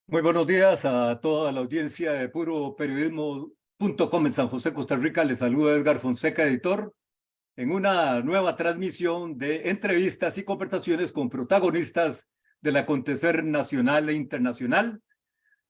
Muy buenos días a toda la audiencia de Puro Periodismo.com en San José, Costa Rica. Les saluda Edgar Fonseca, editor, en una nueva transmisión de entrevistas y conversaciones con protagonistas del acontecer nacional e internacional,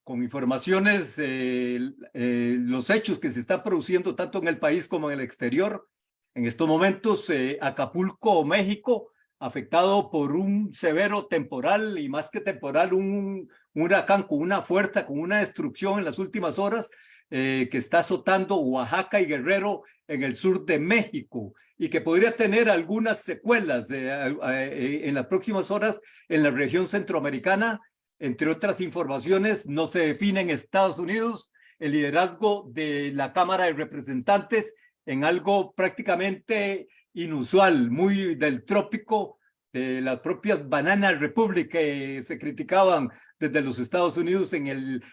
con informaciones, los hechos que se están produciendo tanto en el país como en el exterior. En estos momentos, Acapulco, México, afectado por un severo temporal y más que temporal, un huracán con una fuerza, con una destrucción en las últimas horas, que está azotando Oaxaca y Guerrero en el sur de México y que podría tener algunas secuelas en las próximas horas en la región centroamericana. Entre otras informaciones, no se define en Estados Unidos el liderazgo de la Cámara de Representantes en algo prácticamente inusual, muy del trópico, de las propias Banana Republic que se criticaban desde los Estados Unidos en el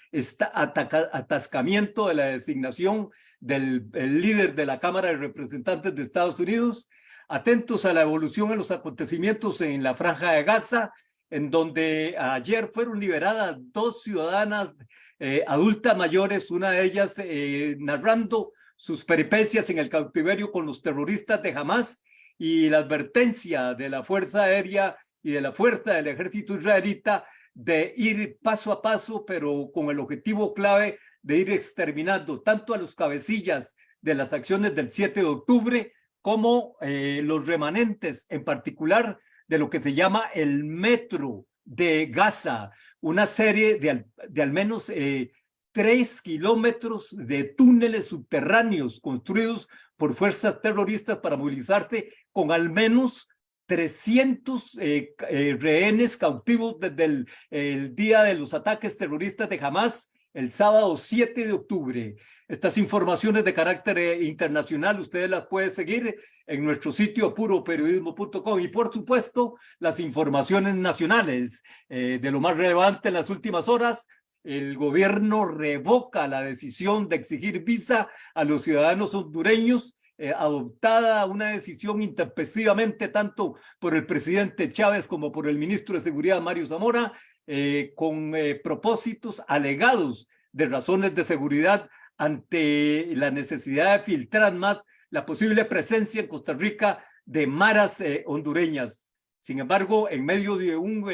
atascamiento de la designación del líder de la Cámara de Representantes de Estados Unidos. Atentos a la evolución en los acontecimientos en la Franja de Gaza, en donde ayer fueron liberadas dos ciudadanas adultas mayores, una de ellas narrando sus peripecias en el cautiverio con los terroristas de Hamas, y la advertencia de la Fuerza Aérea y de la Fuerza del Ejército Israelita de ir paso a paso, pero con el objetivo clave de ir exterminando tanto a los cabecillas de las acciones del 7 de octubre como los remanentes, en particular de lo que se llama el Metro de Gaza, una serie de al menos 3 kilómetros de túneles subterráneos construidos por fuerzas terroristas para movilizarse con al menos 300 rehenes cautivos desde el día de los ataques terroristas de Hamas, el sábado 7 de octubre. Estas informaciones de carácter internacional ustedes las pueden seguir en nuestro sitio puroperiodismo.com y por supuesto las informaciones nacionales de lo más relevante en las últimas horas. El gobierno revoca la decisión de exigir visa a los ciudadanos hondureños, adoptada una decisión intempestivamente tanto por el presidente Chávez como por el ministro de Seguridad Mario Zamora, con propósitos alegados de razones de seguridad ante la necesidad de filtrar más la posible presencia en Costa Rica de maras hondureñas. Sin embargo, en medio de un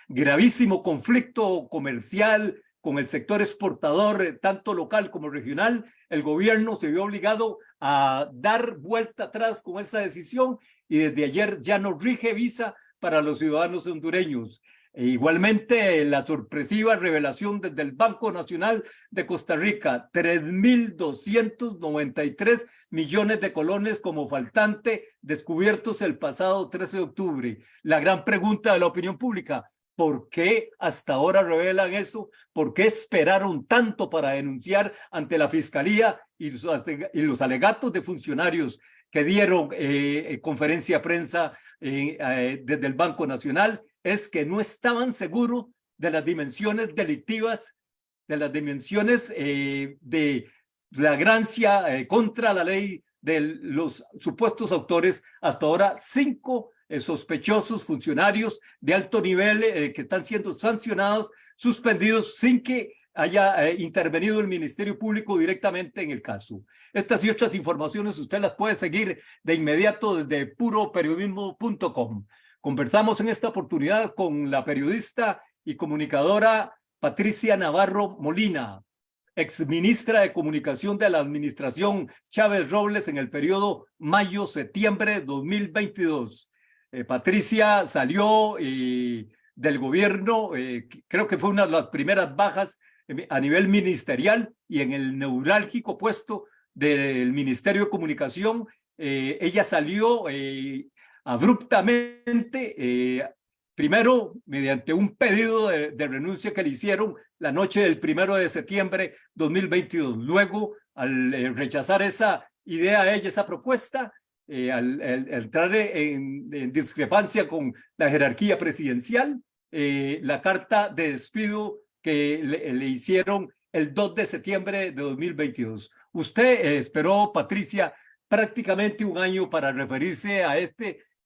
gravísimo conflicto comercial con el sector exportador, tanto local como regional, el gobierno se vio obligado a dar vuelta atrás con esa decisión y desde ayer ya no rige visa para los ciudadanos hondureños. E igualmente, la sorpresiva revelación desde el Banco Nacional de Costa Rica, 3.293 millones de colones como faltante descubiertos el pasado 13 de octubre. La gran pregunta de la opinión pública: ¿por qué hasta ahora revelan eso? ¿Por qué esperaron tanto para denunciar ante la Fiscalía y los alegatos de funcionarios que dieron conferencia de prensa desde el Banco Nacional? Es que no estaban seguros de las dimensiones delictivas, de las dimensiones de flagrancia contra la ley de los supuestos autores. Hasta ahora 5 sospechosos funcionarios de alto nivel que están siendo sancionados, suspendidos, sin que haya intervenido el Ministerio Público directamente en el caso. Estas y otras informaciones usted las puede seguir de inmediato desde puroperiodismo.com. Conversamos en esta oportunidad con la periodista y comunicadora Patricia Navarro Molina, exministra de Comunicación de la administración Chávez Robles en el periodo mayo-septiembre 2022. Patricia salió del gobierno, creo que fue una de las primeras bajas a nivel ministerial, y en el neurálgico puesto del Ministerio de Comunicación, ella salió abruptamente, primero mediante un pedido de renuncia que le hicieron la noche del 1 de septiembre 2022. Luego, al rechazar esa idea, esa propuesta, al entrar en discrepancia con la jerarquía presidencial, la carta de despido que le hicieron el 2 de septiembre de 2022. Usted esperó, Patricia, prácticamente un año para referirse a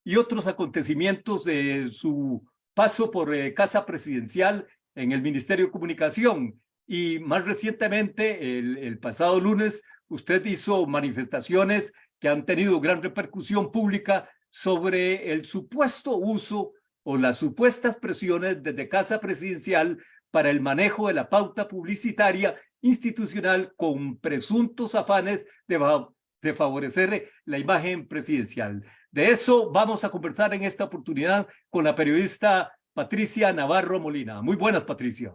y otros acontecimientos de su paso por Casa Presidencial en el Ministerio de Comunicación. Y más recientemente, el pasado lunes, usted hizo manifestaciones que han tenido gran repercusión pública sobre el supuesto uso o las supuestas presiones desde Casa Presidencial para el manejo de la pauta publicitaria institucional con presuntos afanes de favorecer la imagen presidencial. De eso vamos a conversar en esta oportunidad con la periodista Patricia Navarro Molina. Muy buenas, Patricia.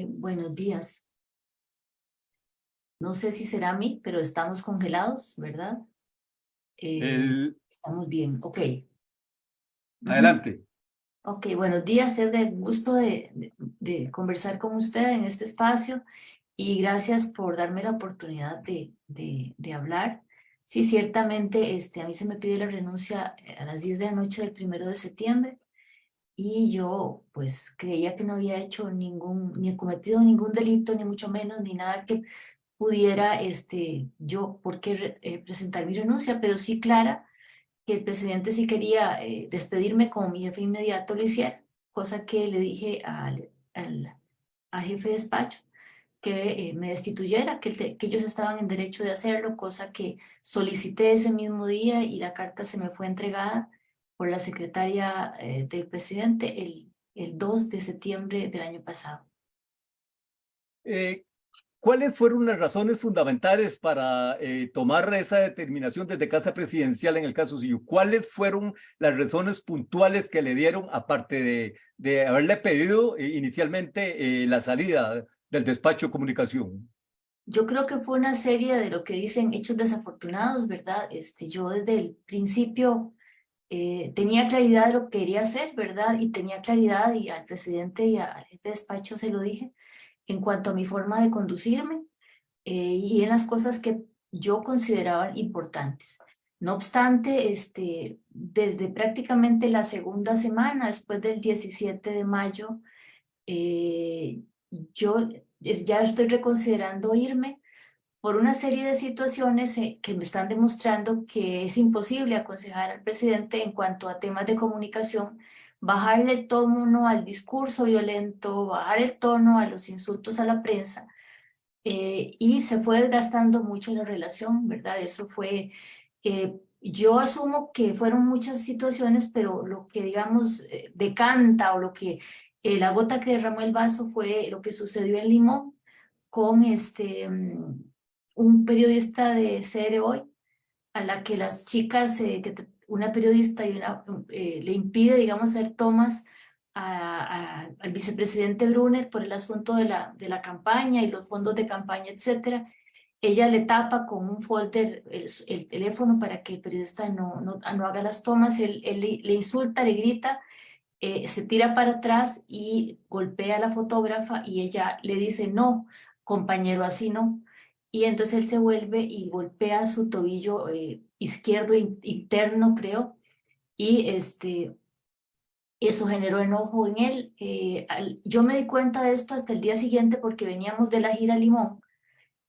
Buenos días. No sé si será a mí, pero estamos congelados, ¿verdad? Estamos bien, ok. Adelante. Ok, buenos días, es de gusto de conversar con usted en este espacio y gracias por darme la oportunidad de hablar. Sí, ciertamente a mí se me pide la renuncia a las 10 de la noche del 1 de septiembre y yo pues creía que no había hecho ni cometido ningún delito, ni mucho menos, ni nada que pudiera yo por qué presentar mi renuncia, pero sí clara que el presidente sí quería despedirme como mi jefe inmediato lo hiciera, cosa que le dije al jefe de despacho que me destituyera, que ellos estaban en derecho de hacerlo, cosa que solicité ese mismo día y la carta se me fue entregada por la secretaria del presidente el 2 de septiembre del año pasado. ¿Cuáles fueron las razones fundamentales para tomar esa determinación desde Casa Presidencial en el caso suyo? ¿Cuáles fueron las razones puntuales que le dieron, aparte de haberle pedido inicialmente la salida del despacho de comunicación? Yo creo que fue una serie de lo que dicen hechos desafortunados, ¿verdad? Yo desde el principio tenía claridad de lo que quería hacer, ¿verdad? Y tenía claridad, y al presidente y al jefe de despacho se lo dije, en cuanto a mi forma de conducirme y en las cosas que yo consideraba importantes. No obstante, desde prácticamente la segunda semana, después del 17 de mayo, yo ya estoy reconsiderando irme por una serie de situaciones que me están demostrando que es imposible aconsejar al presidente en cuanto a temas de comunicación, bajarle el tono al discurso violento, bajar el tono a los insultos a la prensa, y se fue desgastando mucho la relación, ¿verdad? Eso fue, yo asumo que fueron muchas situaciones, pero lo que digamos decanta o lo que la gota que derramó el vaso fue lo que sucedió en Limón con un periodista de CR Hoy, a la que las chicas, una periodista y le impide, digamos, hacer tomas al vicepresidente Brunner por el asunto de la campaña y los fondos de campaña, etcétera. Ella le tapa con un folder el teléfono para que el periodista no haga las tomas, él le insulta, le grita, se tira para atrás y golpea a la fotógrafa y ella le dice, no, compañero, así no. Y entonces él se vuelve y golpea su tobillo izquierdo interno, creo, y eso generó enojo en él. Yo me di cuenta de esto hasta el día siguiente porque veníamos de la gira Limón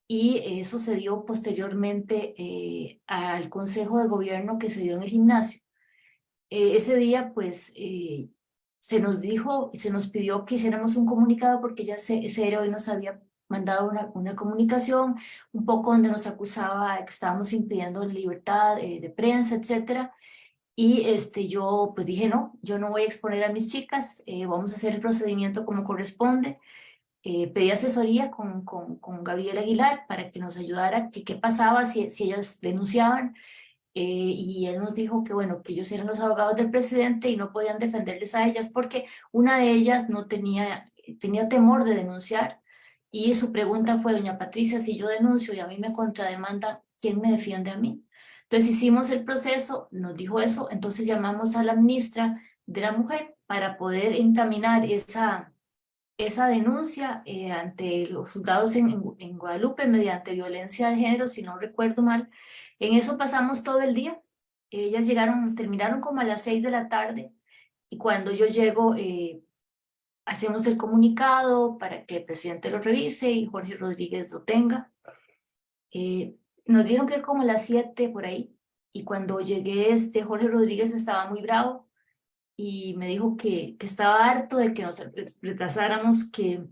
y eso se dio posteriormente al consejo de gobierno que se dio en el gimnasio. Ese día, pues, se nos dijo y se nos pidió que hiciéramos un comunicado porque ya CR Hoy nos había mandado una comunicación un poco donde nos acusaba de que estábamos impidiendo la libertad de prensa, etcétera. Y yo pues dije, no, yo no voy a exponer a mis chicas, vamos a hacer el procedimiento como corresponde. Pedí asesoría con Gabriel Aguilar para que nos ayudara, que qué pasaba si ellas denunciaban. Y él nos dijo que bueno, que ellos eran los abogados del presidente y no podían defenderles a ellas porque una de ellas no tenía temor de denunciar, y su pregunta fue, doña Patricia, si yo denuncio y a mí me contrademanda, ¿quién me defiende a mí? Entonces hicimos el proceso, nos dijo eso, entonces llamamos a la ministra de la Mujer para poder encaminar esa denuncia ante los juzgados en Guadalupe mediante violencia de género, si no recuerdo mal. En eso pasamos todo el día. Ellas terminaron como a las 6 de la tarde y cuando yo llego hacemos el comunicado para que el presidente lo revise y Jorge Rodríguez lo tenga. Nos dieron que era como a las 7 por ahí, y cuando llegué Jorge Rodríguez estaba muy bravo y me dijo que estaba harto de que nos retrasáramos, que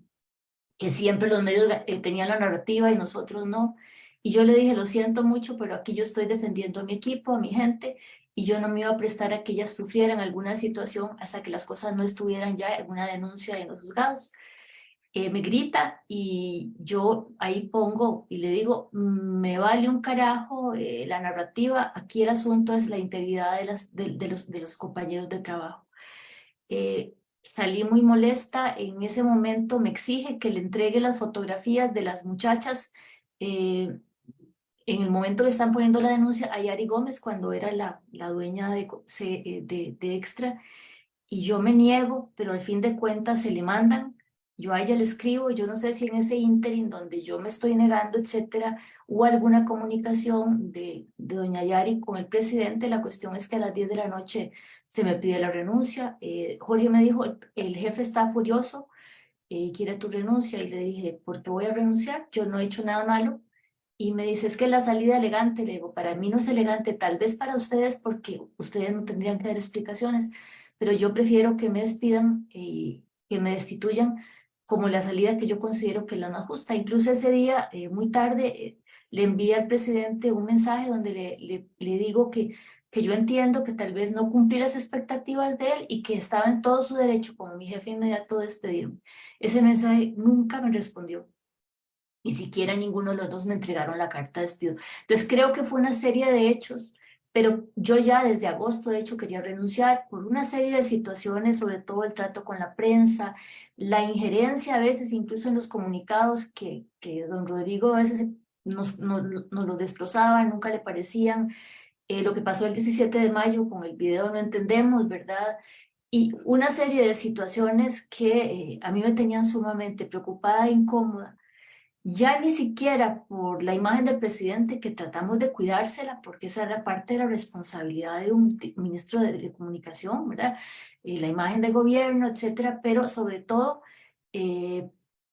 siempre los medios tenían la narrativa y nosotros no. Y yo le dije, lo siento mucho, pero aquí yo estoy defendiendo a mi equipo, a mi gente, y yo no me iba a prestar a que ellas sufrieran alguna situación hasta que las cosas no estuvieran ya en una denuncia en los juzgados. Me grita y yo ahí pongo y le digo, me vale un carajo la narrativa, aquí el asunto es la integridad de los compañeros de trabajo. Salí muy molesta, en ese momento me exige que le entregue las fotografías de las muchachas. En el momento que están poniendo la denuncia a Yari Gómez, cuando era la dueña de Extra, y yo me niego, pero al fin de cuentas se le mandan. Yo a ella le escribo, yo no sé si en ese ínterin donde yo me estoy negando, etcétera, hubo alguna comunicación de doña Yari con el presidente. La cuestión es que a las 10 de la noche se me pide la renuncia. Jorge me dijo, el jefe está furioso, quiere tu renuncia, y le dije, ¿por qué voy a renunciar? Yo no he hecho nada malo. Y me dice, es que la salida elegante, le digo, para mí no es elegante, tal vez para ustedes porque ustedes no tendrían que dar explicaciones, pero yo prefiero que me despidan y que me destituyan como la salida que yo considero que es la más justa. Incluso ese día, muy tarde, le envié al presidente un mensaje donde le digo que yo entiendo que tal vez no cumplí las expectativas de él y que estaba en todo su derecho como mi jefe inmediato de despedirme. Ese mensaje nunca me respondió. Ni siquiera ninguno de los dos me entregaron la carta de despido. Entonces creo que fue una serie de hechos, pero yo ya desde agosto de hecho quería renunciar por una serie de situaciones, sobre todo el trato con la prensa, la injerencia a veces incluso en los comunicados que don Rodrigo a veces nos lo destrozaban, nunca le parecían. Lo que pasó el 17 de mayo con el video no entendemos, ¿verdad? Y una serie de situaciones que a mí me tenían sumamente preocupada e incómoda, ya ni siquiera por la imagen del presidente, que tratamos de cuidársela, porque esa era parte de la responsabilidad de un ministro de comunicación, ¿verdad? La imagen del gobierno, etcétera, pero sobre todo eh,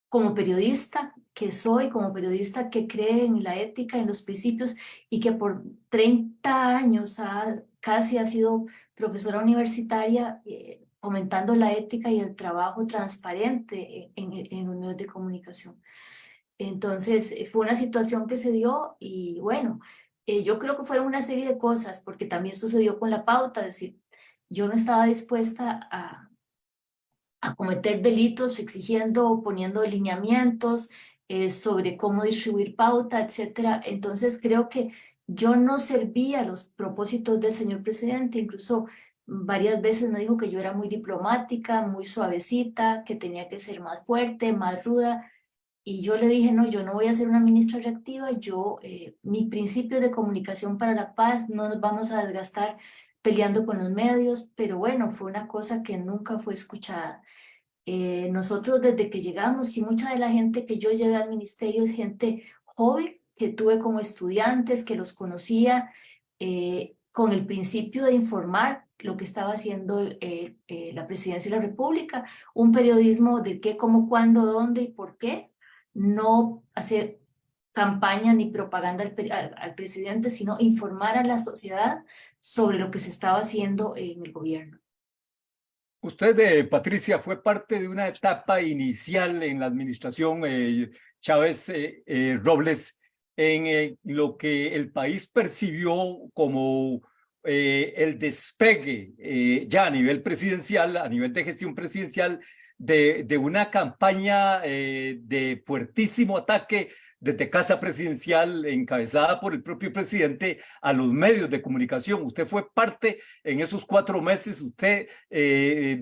como periodista que soy, como periodista que cree en la ética, en los principios y que por 30 años casi ha sido profesora universitaria, fomentando la ética y el trabajo transparente en los medios de comunicación. Entonces, fue una situación que se dio y bueno, yo creo que fueron una serie de cosas, porque también sucedió con la pauta, es decir, yo no estaba dispuesta a cometer delitos exigiendo, poniendo lineamientos sobre cómo distribuir pauta, etcétera. Entonces, creo que yo no servía a los propósitos del señor presidente, incluso varias veces me dijo que yo era muy diplomática, muy suavecita, que tenía que ser más fuerte, más ruda. Y yo le dije, no, yo no voy a ser una ministra reactiva, mi principio de comunicación para la paz, no nos vamos a desgastar peleando con los medios, pero bueno, fue una cosa que nunca fue escuchada. Nosotros desde que llegamos, y mucha de la gente que yo llevé al ministerio es gente joven, que tuve como estudiantes, que los conocía, con el principio de informar lo que estaba haciendo la Presidencia de la República, un periodismo de qué, cómo, cuándo, dónde y por qué, no hacer campaña ni propaganda al presidente, sino informar a la sociedad sobre lo que se estaba haciendo en el gobierno. Usted, Patricia, fue parte de una etapa inicial en la administración Chávez Robles, en lo que el país percibió como el despegue ya a nivel presidencial, a nivel de gestión presidencial, de una campaña de fuertísimo ataque desde Casa Presidencial, encabezada por el propio presidente, a los medios de comunicación. Usted fue parte en esos 4 meses, usted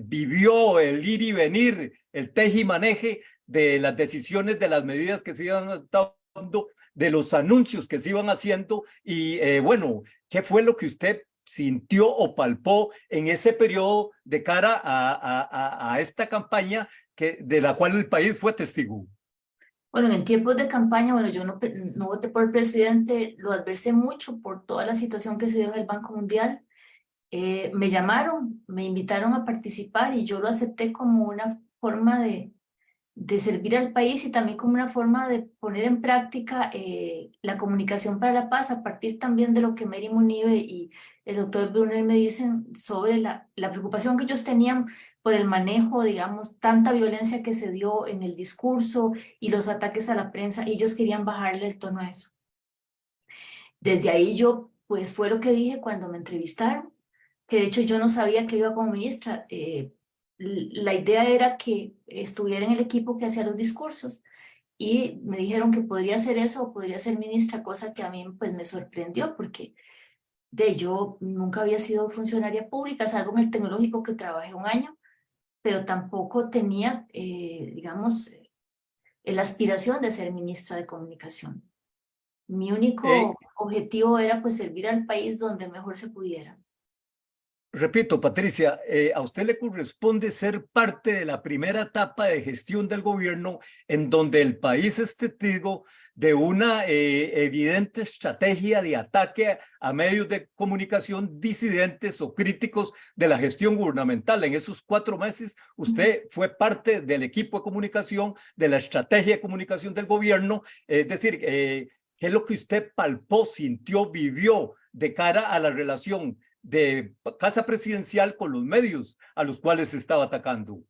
vivió el ir y venir, el teje y maneje de las decisiones, de las medidas que se iban adoptando, de los anuncios que se iban haciendo y bueno, ¿qué fue lo que usted sintió o palpó en ese periodo de cara a esta campaña de la cual el país fue testigo? Bueno, en tiempos de campaña, bueno, yo no voté por el presidente, lo adversé mucho por toda la situación que se dio en el Banco Mundial. Me llamaron, me invitaron a participar y yo lo acepté como una forma de servir al país y también como una forma de poner en práctica la comunicación para la paz, a partir también de lo que Mary Munive y el doctor Brunner me dicen sobre la preocupación que ellos tenían por el manejo, digamos, tanta violencia que se dio en el discurso y los ataques a la prensa, y ellos querían bajarle el tono a eso. Desde ahí yo, pues fue lo que dije cuando me entrevistaron, que de hecho yo no sabía que iba como ministra. La idea era que estuviera en el equipo que hacía los discursos y me dijeron que podría hacer eso o podría ser ministra, cosa que a mí pues me sorprendió porque yo nunca había sido funcionaria pública, salvo en el tecnológico que trabajé un año, pero tampoco tenía, digamos, la aspiración de ser ministra de comunicación. Mi Eh, único objetivo era pues servir al país donde mejor se pudiera. Repito, Patricia, a usted le corresponde ser parte de la primera etapa de gestión del gobierno en donde el país es testigo de una evidente estrategia de ataque a medios de comunicación disidentes o críticos de la gestión gubernamental. En esos 4 meses, usted fue parte del equipo de comunicación, de la estrategia de comunicación del gobierno. Es decir, ¿qué es lo que usted palpó, sintió, vivió de cara a la relación de Casa Presidencial con los medios a los cuales se estaba atacando?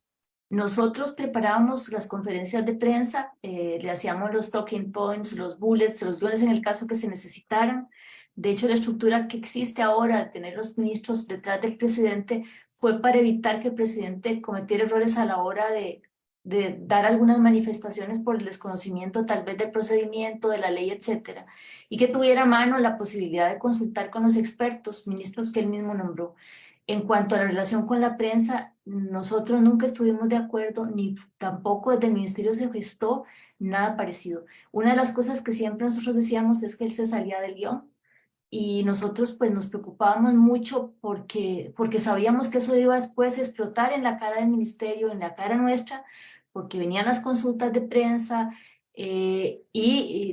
Nosotros preparábamos las conferencias de prensa, le hacíamos los talking points, los bullets, los guiones en el caso que se necesitaran. De hecho, la estructura que existe ahora de tener los ministros detrás del presidente fue para evitar que el presidente cometiera errores a la hora de dar algunas manifestaciones por el desconocimiento tal vez del procedimiento, de la ley, etcétera, y que tuviera a mano la posibilidad de consultar con los expertos, ministros que él mismo nombró. En cuanto a la relación con la prensa, nosotros nunca estuvimos de acuerdo, ni tampoco desde el ministerio se gestó nada parecido. Una de las cosas que siempre nosotros decíamos es que él se salía del guión y nosotros pues nos preocupábamos mucho porque sabíamos que eso iba después a explotar en la cara del ministerio, en la cara nuestra, porque venían las consultas de prensa y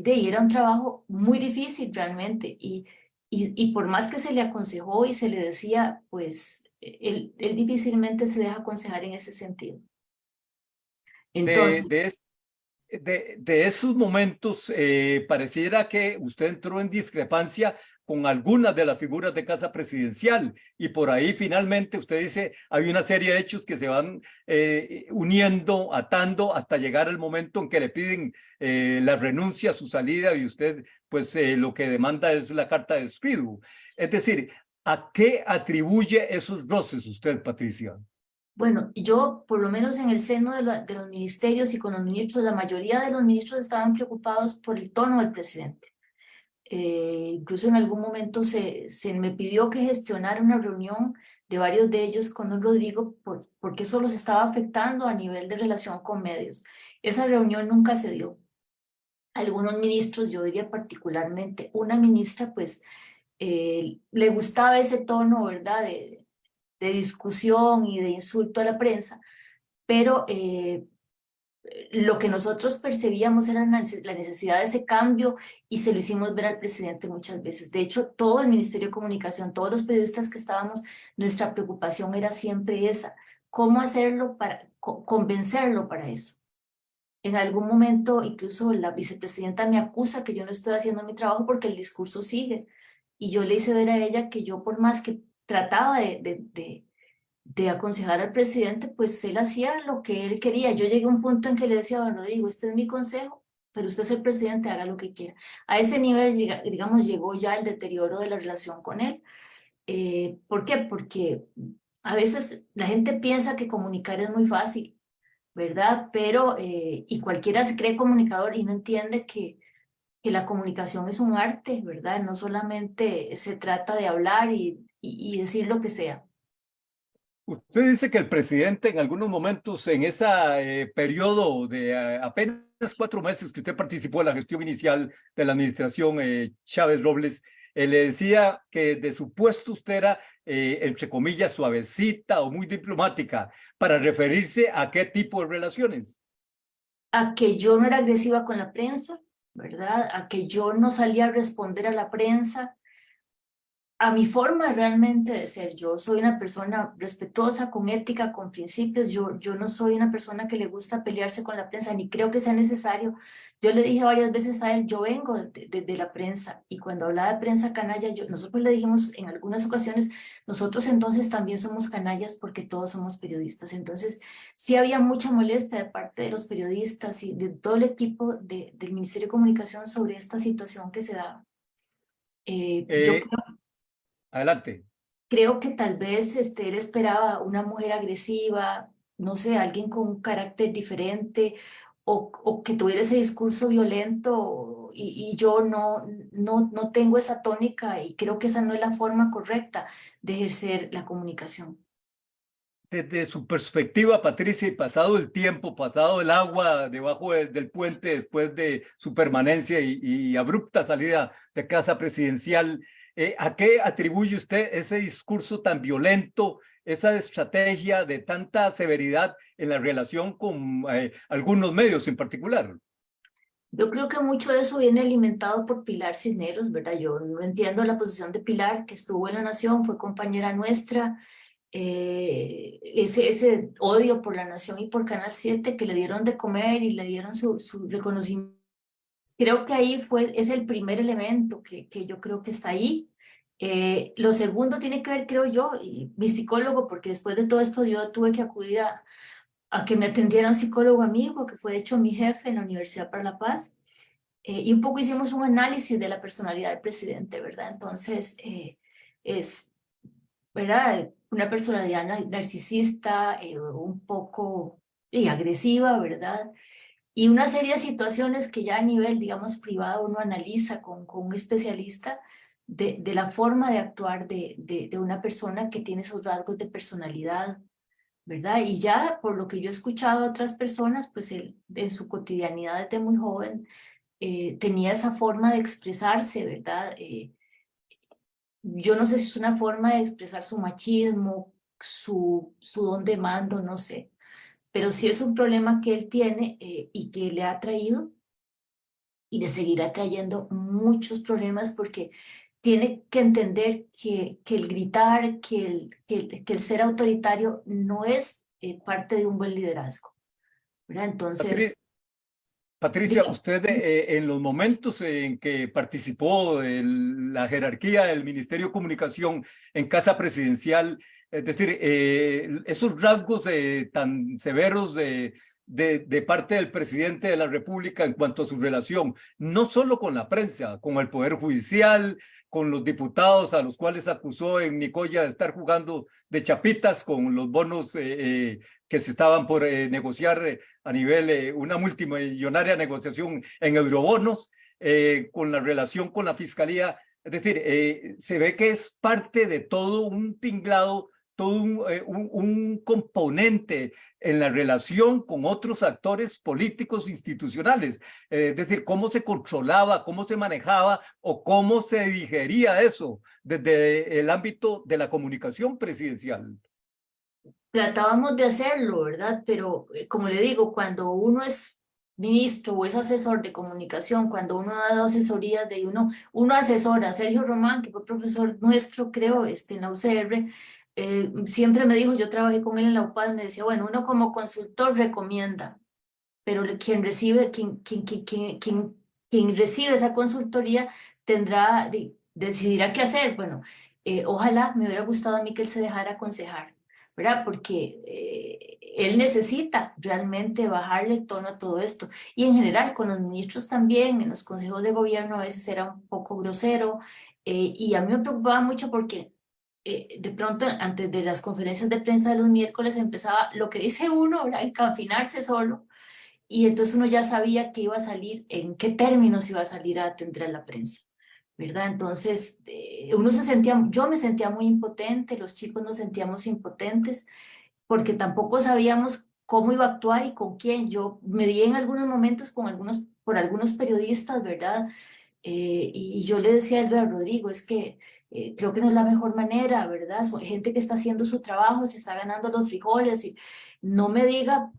era un trabajo muy difícil realmente. Y por más que se le aconsejó y se le decía, pues él difícilmente se deja aconsejar en ese sentido. De, Entonces, de, es- de esos momentos, pareciera que usted entró en discrepancia con algunas de las figuras de Casa Presidencial y por ahí finalmente usted dice, hay una serie de hechos que se van uniendo, atando hasta llegar al momento en que le piden la renuncia, su salida y usted pues lo que demanda es la carta de despido. Es decir, ¿a qué atribuye esos roces usted, Patricia? bueno, yo por lo menos en el seno de los ministerios y con los ministros, la mayoría de los ministros estaban preocupados por el tono del presidente. Incluso en algún momento se me pidió que gestionara una reunión de varios de ellos con don Rodrigo porque eso los estaba afectando a nivel de relación con medios. Esa reunión nunca se dio. Algunos ministros, yo diría particularmente una ministra, pues le gustaba ese tono, ¿verdad? De discusión y de insulto a la prensa, pero lo que nosotros percibíamos era la necesidad de ese cambio y se lo hicimos ver al presidente muchas veces. De hecho, todo el Ministerio de Comunicación, todos los periodistas que estábamos, nuestra preocupación era siempre esa, cómo hacerlo para convencerlo para eso. En algún momento, incluso la vicepresidenta me acusa que yo no estoy haciendo mi trabajo porque el discurso sigue. Y yo le hice ver a ella que yo, por más que trataba de aconsejar al presidente, pues él hacía lo que él quería. Yo llegué a un punto en que le decía a don Rodrigo, este es mi consejo, pero usted es el presidente, haga lo que quiera. A ese nivel, digamos, llegó ya el deterioro de la relación con él. ¿Por qué? Porque a veces la gente piensa que comunicar es muy fácil, ¿verdad? Pero, y cualquiera se cree comunicador y no entiende que la comunicación es un arte, ¿verdad? No solamente se trata de hablar y decir lo que sea. Usted dice que el presidente en algunos momentos en ese periodo de apenas 4 meses que usted participó en la gestión inicial de la administración Chávez Robles, le decía que de su puesto usted era, entre comillas, suavecita o muy diplomática para referirse a qué tipo de relaciones. A que yo no era agresiva con la prensa, ¿verdad? A que yo no salía a responder a la prensa, a mi forma realmente de ser. Yo soy una persona respetuosa, con ética, con principios. Yo no soy una persona que le gusta pelearse con la prensa, ni creo que sea necesario. Yo le dije varias veces a él, yo vengo de la prensa, y cuando hablaba de prensa canalla, nosotros le dijimos en algunas ocasiones, nosotros entonces también somos canallas porque todos somos periodistas. Entonces, sí había mucha molestia de parte de los periodistas y de todo el equipo del Ministerio de Comunicación sobre esta situación que se da. Yo Eh, Adelante. creo que tal vez él esperaba una mujer agresiva, no sé, alguien con un carácter diferente, o que tuviera ese discurso violento, y yo no tengo esa tónica, y creo que esa no es la forma correcta de ejercer la comunicación. Desde su perspectiva, Patricia, y pasado el tiempo, pasado el agua debajo del puente después de su permanencia y abrupta salida de casa presidencial, ¿a qué atribuye usted ese discurso tan violento, esa estrategia de tanta severidad en la relación con algunos medios en particular? Yo creo que mucho de eso viene alimentado por Pilar Cisneros, ¿verdad? Yo no entiendo la posición de Pilar, que estuvo en La Nación, fue compañera nuestra. Ese odio por La Nación y por Canal 7, que le dieron de comer y le dieron su reconocimiento. Creo que ahí es el primer elemento que yo creo que está ahí. Lo segundo tiene que ver, creo yo, y mi psicólogo, porque después de todo esto yo tuve que acudir a que me atendiera un psicólogo amigo, que fue de hecho mi jefe en la Universidad para la Paz, y un poco hicimos un análisis de la personalidad del presidente, ¿verdad? Entonces, es, ¿verdad? Una personalidad narcisista, un poco agresiva, ¿verdad? Y una serie de situaciones que ya a nivel, digamos, privado uno analiza con un especialista de la forma de actuar de una persona que tiene esos rasgos de personalidad, ¿verdad? Y ya por lo que yo he escuchado a otras personas, pues él en su cotidianidad desde muy joven tenía esa forma de expresarse, ¿verdad? Yo no sé si es una forma de expresar su machismo, su don de mando, no sé, pero sí es un problema que él tiene, y que le ha traído y le seguirá trayendo muchos problemas, porque tiene que entender que el gritar, que el ser autoritario no es parte de un buen liderazgo, ¿verdad? Entonces, Patricia, diga. usted en los momentos en que participó en la jerarquía del Ministerio de Comunicación en Casa Presidencial, es decir, esos rasgos tan severos de parte del presidente de la República en cuanto a su relación, no solo con la prensa, con el Poder Judicial, con los diputados a los cuales acusó en Nicoya de estar jugando de chapitas con los bonos que se estaban por negociar a nivel, una multimillonaria negociación en eurobonos, con la relación con la fiscalía. Es decir, se ve que es parte de todo un tinglado, todo un componente en la relación con otros actores políticos institucionales. Es decir, cómo se controlaba, cómo se manejaba o cómo se digería eso desde el ámbito de la comunicación presidencial. Tratábamos de hacerlo, ¿verdad? Pero como le digo, cuando uno es ministro o es asesor de comunicación, cuando uno ha dado asesorías uno asesora a Sergio Román, que fue profesor nuestro, creo, en la UCR, siempre me dijo, yo trabajé con él en la UPAD, me decía, bueno, uno como consultor recomienda, pero quien recibe esa consultoría decidirá qué hacer. Bueno, ojalá me hubiera gustado a mí que él se dejara aconsejar, ¿verdad? Porque él necesita realmente bajarle el tono a todo esto. Y en general con los ministros también, en los consejos de gobierno a veces era un poco grosero, y a mí me preocupaba mucho porque de pronto antes de las conferencias de prensa de los miércoles empezaba lo que dice uno, ¿verdad? Encafinarse solo, y entonces uno ya sabía que iba a salir, en qué términos iba a salir a atender a la prensa, ¿verdad? Entonces, yo me sentía muy impotente, los chicos nos sentíamos impotentes, porque tampoco sabíamos cómo iba a actuar y con quién. Yo me di en algunos momentos por algunos periodistas, ¿verdad? Y yo le decía a Elvia Rodrigo, es que creo que no es la mejor manera, ¿verdad? Son gente que está haciendo su trabajo, se está ganando los frijoles, y no diga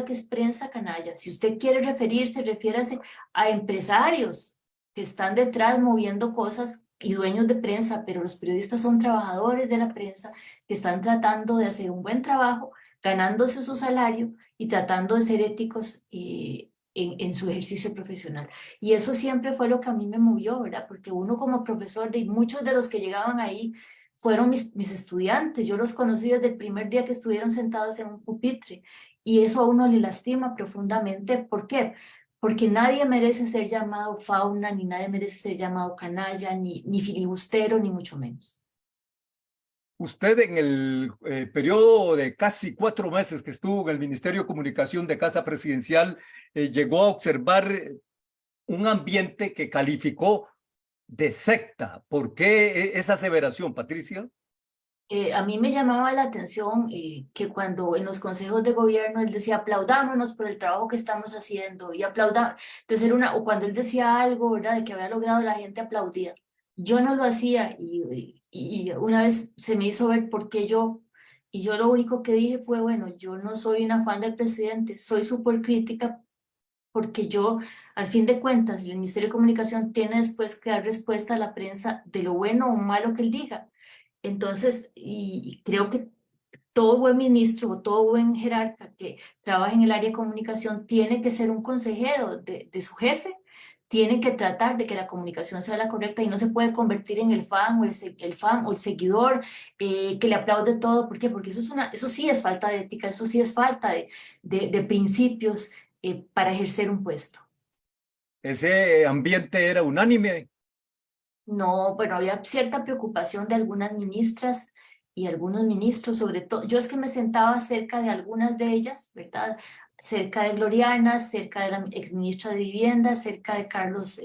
que es prensa canalla. Si usted quiere referirse, refiérase a empresarios que están detrás moviendo cosas y dueños de prensa, pero los periodistas son trabajadores de la prensa que están tratando de hacer un buen trabajo, ganándose su salario y tratando de ser éticos en su ejercicio profesional. Y eso siempre fue lo que a mí me movió, ¿verdad? Porque uno como profesor, y muchos de los que llegaban ahí fueron mis estudiantes, yo los conocí desde el primer día que estuvieron sentados en un pupitre, y eso a uno le lastima profundamente. ¿Por qué? Porque nadie merece ser llamado fauna, ni nadie merece ser llamado canalla, ni filibustero, ni mucho menos. Usted en el periodo de casi 4 meses que estuvo en el Ministerio de Comunicación de Casa Presidencial, llegó a observar un ambiente que calificó de secta. ¿Por qué esa aseveración, Patricia? A mí me llamaba la atención que cuando en los consejos de gobierno él decía aplaudámonos por el trabajo que estamos haciendo y aplaudamos, entonces o cuando él decía algo, ¿verdad?, de que había logrado, la gente aplaudía. Yo no lo hacía y una vez se me hizo ver por qué yo, y yo lo único que dije fue, bueno, yo no soy una fan del presidente, soy súper crítica porque yo, al fin de cuentas, el Ministerio de Comunicación tiene después que dar respuesta a la prensa de lo bueno o malo que él diga. Entonces, y creo que todo buen ministro o todo buen jerarca que trabaja en el área de comunicación tiene que ser un consejero de su jefe, tiene que tratar de que la comunicación sea la correcta y no se puede convertir en el fan o el fan o el seguidor que le aplaude todo. ¿Por qué? Porque eso sí es falta de ética, eso sí es falta de principios para ejercer un puesto. Ese ambiente era unánime. No, bueno, había cierta preocupación de algunas ministras y algunos ministros, sobre todo. Yo es que me sentaba cerca de algunas de ellas, ¿verdad? Cerca de Gloriana, cerca de la exministra de Vivienda, cerca de Carlos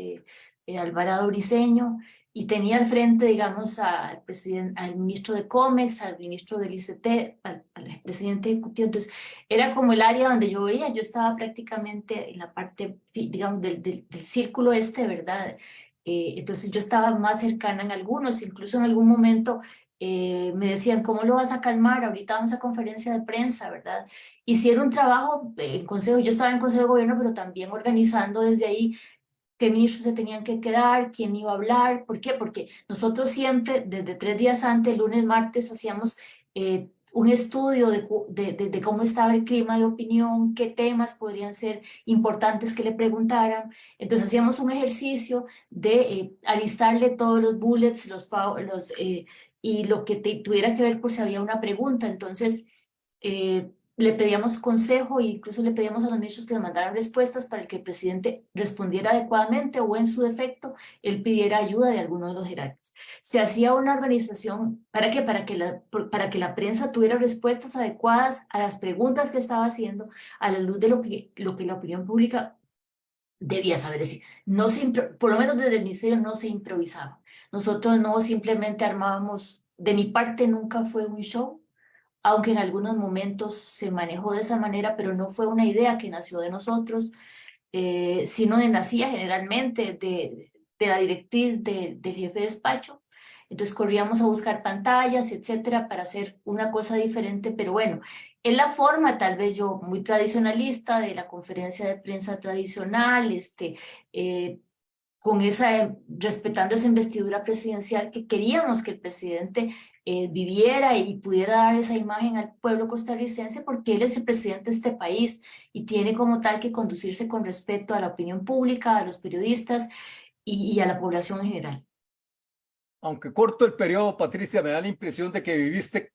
Alvarado Briceño, y tenía al frente, digamos, al presidente, al ministro de Comex, al ministro del ICT, al presidente ejecutivo. Entonces, era como el área donde yo veía, yo estaba prácticamente en la parte, digamos, del círculo este, ¿verdad? Entonces yo estaba más cercana en algunos, incluso en algún momento me decían, ¿cómo lo vas a calmar? Ahorita vamos a conferencia de prensa, ¿verdad? Hicieron un trabajo en consejo, yo estaba en consejo de gobierno, pero también organizando desde ahí qué ministros se tenían que quedar, quién iba a hablar. ¿Por qué? Porque nosotros siempre, desde 3 días antes, lunes, martes, hacíamos un estudio de cómo estaba el clima de opinión, qué temas podrían ser importantes que le preguntaran. Entonces hacíamos un ejercicio de alistarle todos los bullets, y lo que tuviera que ver por si había una pregunta. Entonces, le pedíamos consejo e incluso le pedíamos a los ministros que nos mandaran respuestas para que el presidente respondiera adecuadamente o en su defecto, él pidiera ayuda de alguno de los jerarcas. Se hacía una organización, ¿para qué? Para que la prensa tuviera respuestas adecuadas a las preguntas que estaba haciendo a la luz de lo que la opinión pública debía saber. Es decir, por lo menos desde el ministerio no se improvisaba. Nosotros no simplemente armábamos, de mi parte nunca fue un show, aunque en algunos momentos se manejó de esa manera, pero no fue una idea que nació de nosotros, sino de nacía generalmente de la directriz del jefe de despacho. Entonces corríamos a buscar pantallas, etcétera, para hacer una cosa diferente, pero bueno, es la forma, tal vez yo muy tradicionalista, de la conferencia de prensa tradicional, eh, respetando esa investidura presidencial que queríamos que el presidente viviera y pudiera dar esa imagen al pueblo costarricense, porque él es el presidente de este país y tiene como tal que conducirse con respeto a la opinión pública, a los periodistas y a la población en general. Aunque corto el periodo, Patricia, me da la impresión de que viviste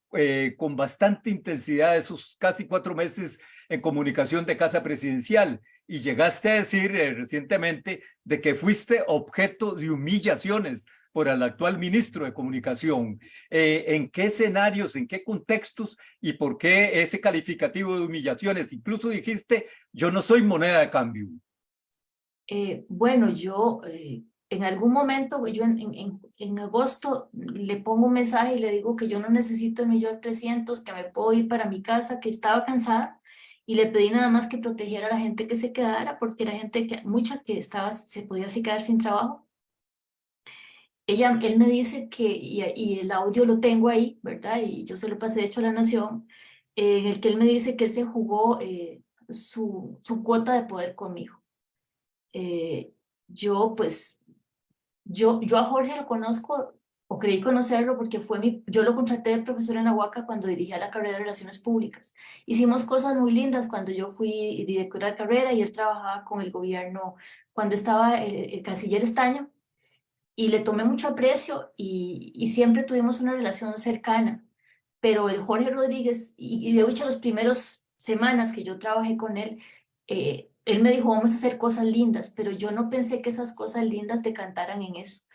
con bastante intensidad esos casi 4 meses en comunicación de Casa Presidencial y llegaste a decir recientemente de que fuiste objeto de humillaciones por el actual ministro de Comunicación. ¿En qué escenarios, en qué contextos y por qué ese calificativo de humillaciones? Incluso dijiste, yo no soy moneda de cambio. Bueno, yo en algún momento, yo en agosto le pongo un mensaje y le digo que yo no necesito 1.300.000, que me puedo ir para mi casa, que estaba cansada, y le pedí nada más que protegiera a la gente que se quedara, porque era gente mucha que se podía así quedar sin trabajo. Él me dice y el audio lo tengo ahí, ¿verdad? Y yo se lo pasé de hecho a La Nación, en el que él me dice que él se jugó su cuota de poder conmigo. Eh, yo pues yo a Jorge lo conozco, o creí conocerlo porque yo lo contraté de profesor en la UACA cuando dirigía la carrera de Relaciones Públicas. Hicimos cosas muy lindas cuando yo fui directora de carrera y él trabajaba con el gobierno cuando estaba el canciller Estaño, y le tomé mucho aprecio y siempre tuvimos una relación cercana. Pero el Jorge Rodríguez, y de hecho las primeras semanas que yo trabajé con él me dijo, vamos a hacer cosas lindas, pero yo no pensé que esas cosas lindas decantaran en eso.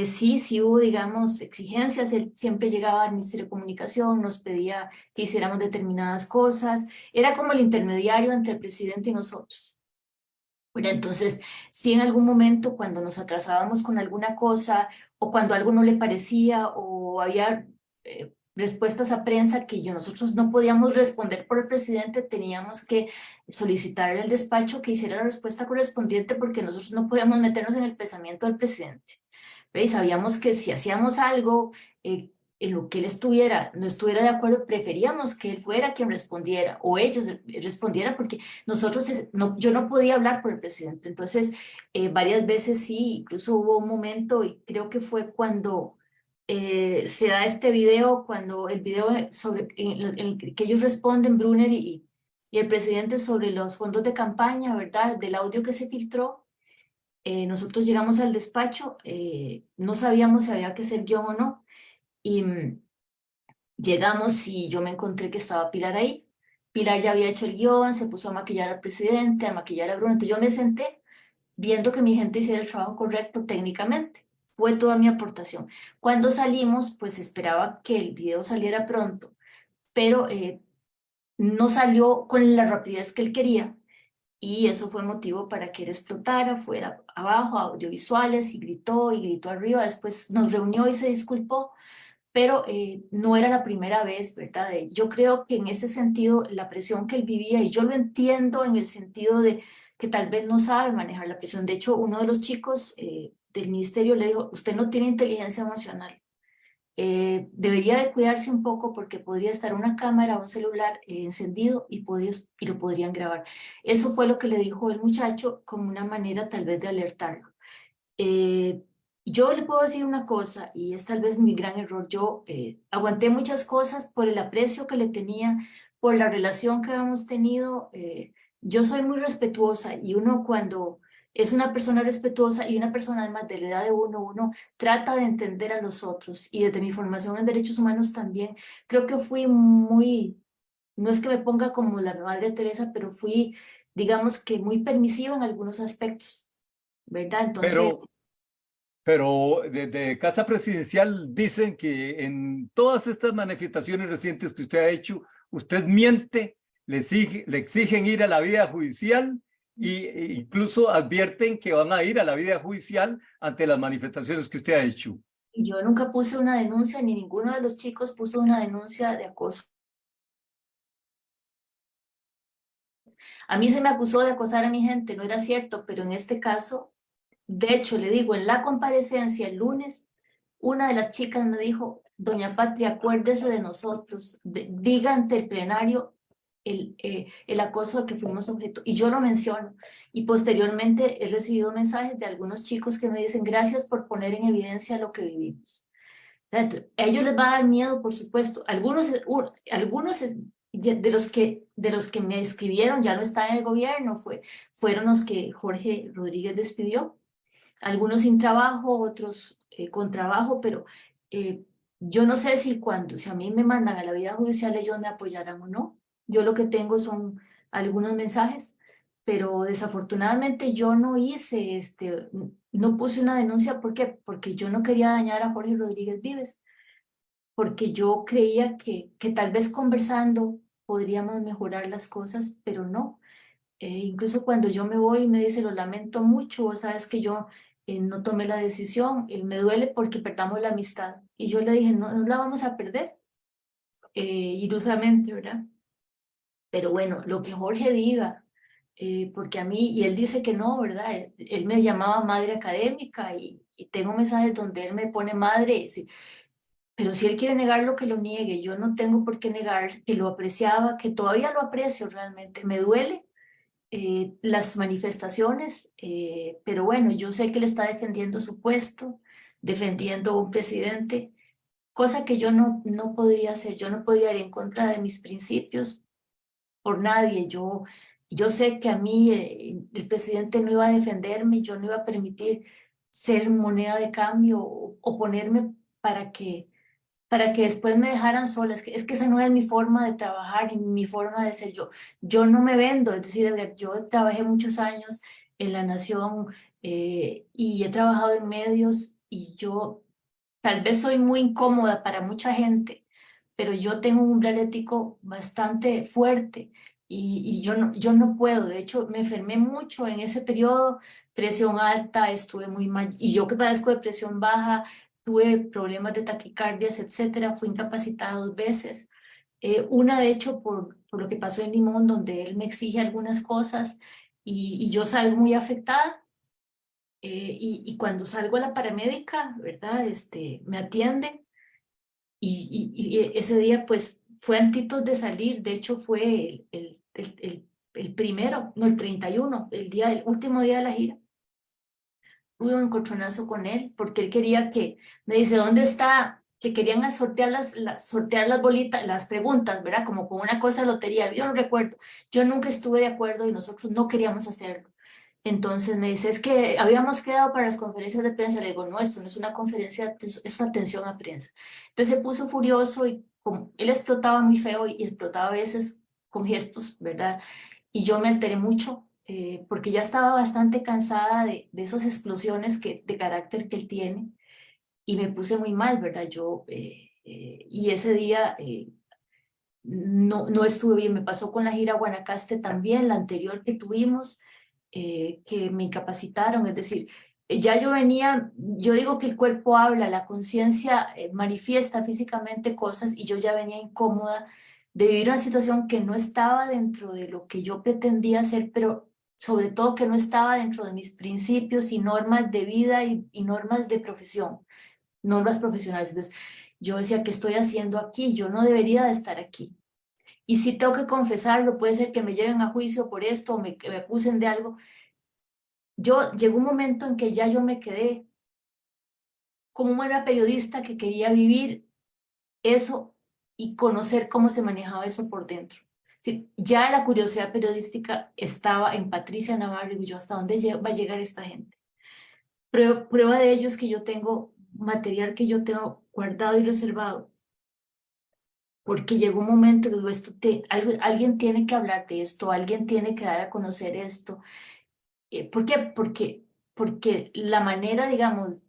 Sí, sí hubo, digamos, exigencias, él siempre llegaba al Ministerio de Comunicación, nos pedía que hiciéramos determinadas cosas, era como el intermediario entre el presidente y nosotros. Bueno, entonces, si en algún momento cuando nos atrasábamos con alguna cosa o cuando algo no le parecía o había respuestas a prensa que nosotros no podíamos responder por el presidente, teníamos que solicitarle al despacho que hiciera la respuesta correspondiente porque nosotros no podíamos meternos en el pensamiento del presidente. ¿Ve? Sabíamos que si hacíamos algo en lo que él no estuviera de acuerdo, preferíamos que él fuera quien respondiera o ellos respondieran porque yo no podía hablar por el presidente. Entonces, varias veces sí, incluso hubo un momento y creo que fue cuando se da este video, cuando el video en el que ellos responden, Brunner y el presidente sobre los fondos de campaña, ¿verdad? Del audio que se filtró. Nosotros llegamos al despacho, no sabíamos si había que hacer guión o no, y llegamos y yo me encontré que estaba Pilar ahí. Pilar ya había hecho el guión, se puso a maquillar al presidente, a maquillar a Bruno, entonces yo me senté viendo que mi gente hiciera el trabajo correcto técnicamente. Fue toda mi aportación. Cuando salimos, pues esperaba que el video saliera pronto, pero no salió con la rapidez que él quería. Y eso fue motivo para que él explotara, fuera abajo, audiovisuales, y gritó arriba. Después nos reunió y se disculpó, pero no era la primera vez, ¿verdad? Yo creo que en ese sentido, la presión que él vivía, y yo lo entiendo en el sentido de que tal vez no sabe manejar la presión. De hecho, uno de los chicos del ministerio le dijo, usted no tiene inteligencia emocional. Debería de cuidarse un poco porque podría estar una cámara o un celular encendido y lo podrían grabar. Eso fue lo que le dijo el muchacho como una manera tal vez de alertarlo. Eh, yo le puedo decir una cosa y es tal vez mi gran error. Yo aguanté muchas cosas por el aprecio que le tenía, por la relación que hemos tenido. Yo soy muy respetuosa y uno cuando es una persona respetuosa y una persona además de la edad de uno trata de entender a los otros. Y desde mi formación en derechos humanos también, creo que fui muy, no es que me ponga como la Madre Teresa, pero fui, digamos que muy permisiva en algunos aspectos, ¿verdad? Entonces, Pero desde Casa Presidencial dicen que en todas estas manifestaciones recientes que usted ha hecho, usted miente, le exigen ir a la vía judicial e incluso advierten que van a ir a la vía judicial ante las manifestaciones que usted ha hecho. yo nunca puse una denuncia, ni ninguno de los chicos puso una denuncia de acoso. A mí se me acusó de acosar a mi gente, no era cierto, pero en este caso, de hecho, le digo, en la comparecencia el lunes, una de las chicas me dijo, doña Patria, acuérdese de nosotros, diga ante el plenario el acoso de que fuimos objeto. Y yo lo menciono. Y posteriormente he recibido mensajes de algunos chicos que me dicen, gracias por poner en evidencia lo que vivimos. Entonces, a ellos les va a dar miedo, por supuesto. Algunos de los que me escribieron ya no están en el gobierno, fueron los que Jorge Rodríguez despidió. Algunos sin trabajo, otros con trabajo, pero yo no sé si a mí me mandan a la vida judicial ellos me apoyarán o no. Yo lo que tengo son algunos mensajes, pero desafortunadamente yo no hice, no puse una denuncia. ¿Por qué? Porque yo no quería dañar a Jorge Rodríguez Vives, porque yo creía que tal vez conversando podríamos mejorar las cosas, pero no. Incluso cuando yo me voy y me dice, lo lamento mucho, vos sabes que yo no tomé la decisión, me duele porque perdamos la amistad. Y yo le dije, no, no la vamos a perder, ilusamente, ¿verdad? Pero bueno, lo que Jorge diga, porque a mí, y él dice que no, ¿verdad? Él me llamaba madre académica y tengo mensajes donde él me pone madre, sí, pero si él quiere negar lo que lo niegue, yo no tengo por qué negar que lo apreciaba, que todavía lo aprecio realmente, me duele las manifestaciones, pero bueno, yo sé que él está defendiendo su puesto, defendiendo a un presidente, cosa que yo no podría hacer. Yo no podía ir en contra de mis principios por nadie. Yo sé que a mí el presidente no iba a defenderme, yo no iba a permitir ser moneda de cambio o ponerme para que después me dejaran sola. Es que esa no es mi forma de trabajar y mi forma de ser yo. Yo no me vendo, es decir, Edgar, yo trabajé muchos años en La Nación y he trabajado en medios y yo tal vez soy muy incómoda para mucha gente, pero yo tengo un umbral ético bastante fuerte y yo no puedo. De hecho, me enfermé mucho en ese periodo, presión alta, estuve muy mal, y yo que padezco de presión baja, tuve problemas de taquicardias, etcétera, fui incapacitada 2 veces. Una, de hecho, por lo que pasó en Limón, donde él me exige algunas cosas y yo salgo muy afectada. Y cuando salgo a la paramédica, ¿verdad? Me atiende y ese día pues fue antitos de salir. De hecho fue el primero, no, el 31, el último día de la gira. Tuve un encontronazo con él porque él quería me dice, ¿dónde está? Que querían sortear sortear las bolitas, las preguntas, ¿verdad? Como con una cosa de lotería. Yo no recuerdo. Yo nunca estuve de acuerdo y nosotros no queríamos hacerlo. Entonces me dice, es que habíamos quedado para las conferencias de prensa. Le digo, no, esto no es una conferencia, es atención a prensa. Entonces se puso furioso y como él explotaba muy feo y explotaba a veces con gestos, ¿verdad? Y yo me alteré mucho porque ya estaba bastante cansada de esas explosiones de carácter que él tiene y me puse muy mal, ¿verdad? Y ese día no estuve bien. Me pasó con la gira Guanacaste también, la anterior que tuvimos, que me incapacitaron. Es decir, ya yo venía, yo digo que el cuerpo habla, la conciencia manifiesta físicamente cosas y yo ya venía incómoda de vivir una situación que no estaba dentro de lo que yo pretendía hacer, pero sobre todo que no estaba dentro de mis principios y normas de vida y normas de profesión, normas profesionales. Entonces, yo decía, ¿qué estoy haciendo aquí? Yo no debería de estar aquí. Y si tengo que confesarlo, puede ser que me lleven a juicio por esto o que me acusen de algo. Llegó un momento en que ya yo me quedé como una buena periodista que quería vivir eso y conocer cómo se manejaba eso por dentro. Sí, ya la curiosidad periodística estaba en Patricia Navarro y yo, ¿hasta dónde va a llegar esta gente? Prueba de ello es que yo tengo material que yo tengo guardado y reservado, porque llegó un momento que digo, alguien tiene que hablar de esto, alguien tiene que dar a conocer esto. ¿Por qué? Porque la manera, digamos,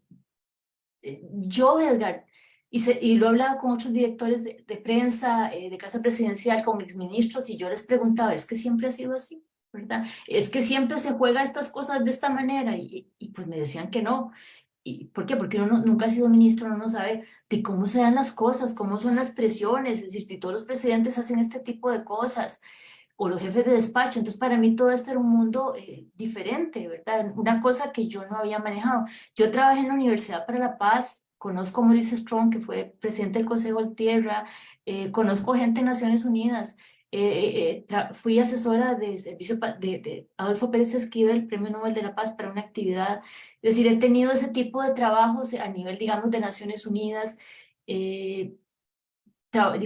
yo, Edgar, y lo he hablado con otros directores de prensa, de Casa Presidencial, con exministros, y yo les preguntaba, ¿es que siempre ha sido así? ¿Verdad? ¿Es que siempre se juega estas cosas de esta manera? Y pues me decían que no. ¿Y por qué? Porque uno nunca ha sido ministro, uno no sabe de cómo se dan las cosas, cómo son las presiones. Es decir, si todos los presidentes hacen este tipo de cosas, o los jefes de despacho. Entonces, para mí todo esto era un mundo diferente, ¿verdad? Una cosa que yo no había manejado. Yo trabajé en la Universidad para la Paz, conozco a Maurice Strong, que fue presidente del Consejo de Tierra, conozco gente en Naciones Unidas, fui asesora de servicio de Adolfo Pérez Esquivel, Premio Nobel de la Paz, para una actividad. Es decir, he tenido ese tipo de trabajos a nivel, digamos, de Naciones Unidas. eh,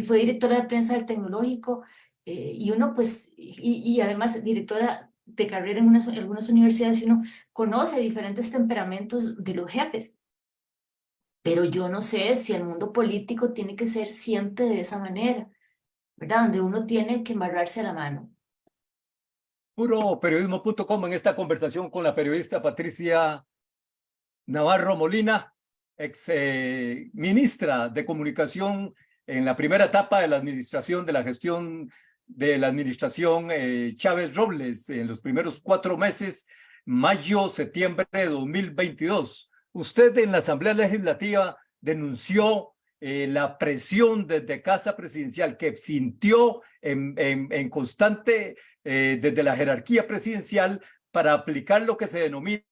Fue directora de prensa del Tecnológico y uno pues, y además directora de carrera en algunas universidades y uno conoce diferentes temperamentos de los jefes, pero yo no sé si el mundo político tiene que ser siempre de esa manera, ¿verdad? Donde uno tiene que embarrarse a la mano. Puroperiodismo.com en esta conversación con la periodista Patricia Navarro Molina, ex ministra de Comunicación en la primera etapa de la administración, de la gestión de la administración Chávez Robles, en los primeros 4 meses, mayo, septiembre de 2022. Usted en la Asamblea Legislativa denunció la presión desde Casa Presidencial que sintió en constante desde la jerarquía presidencial para aplicar lo que se denomina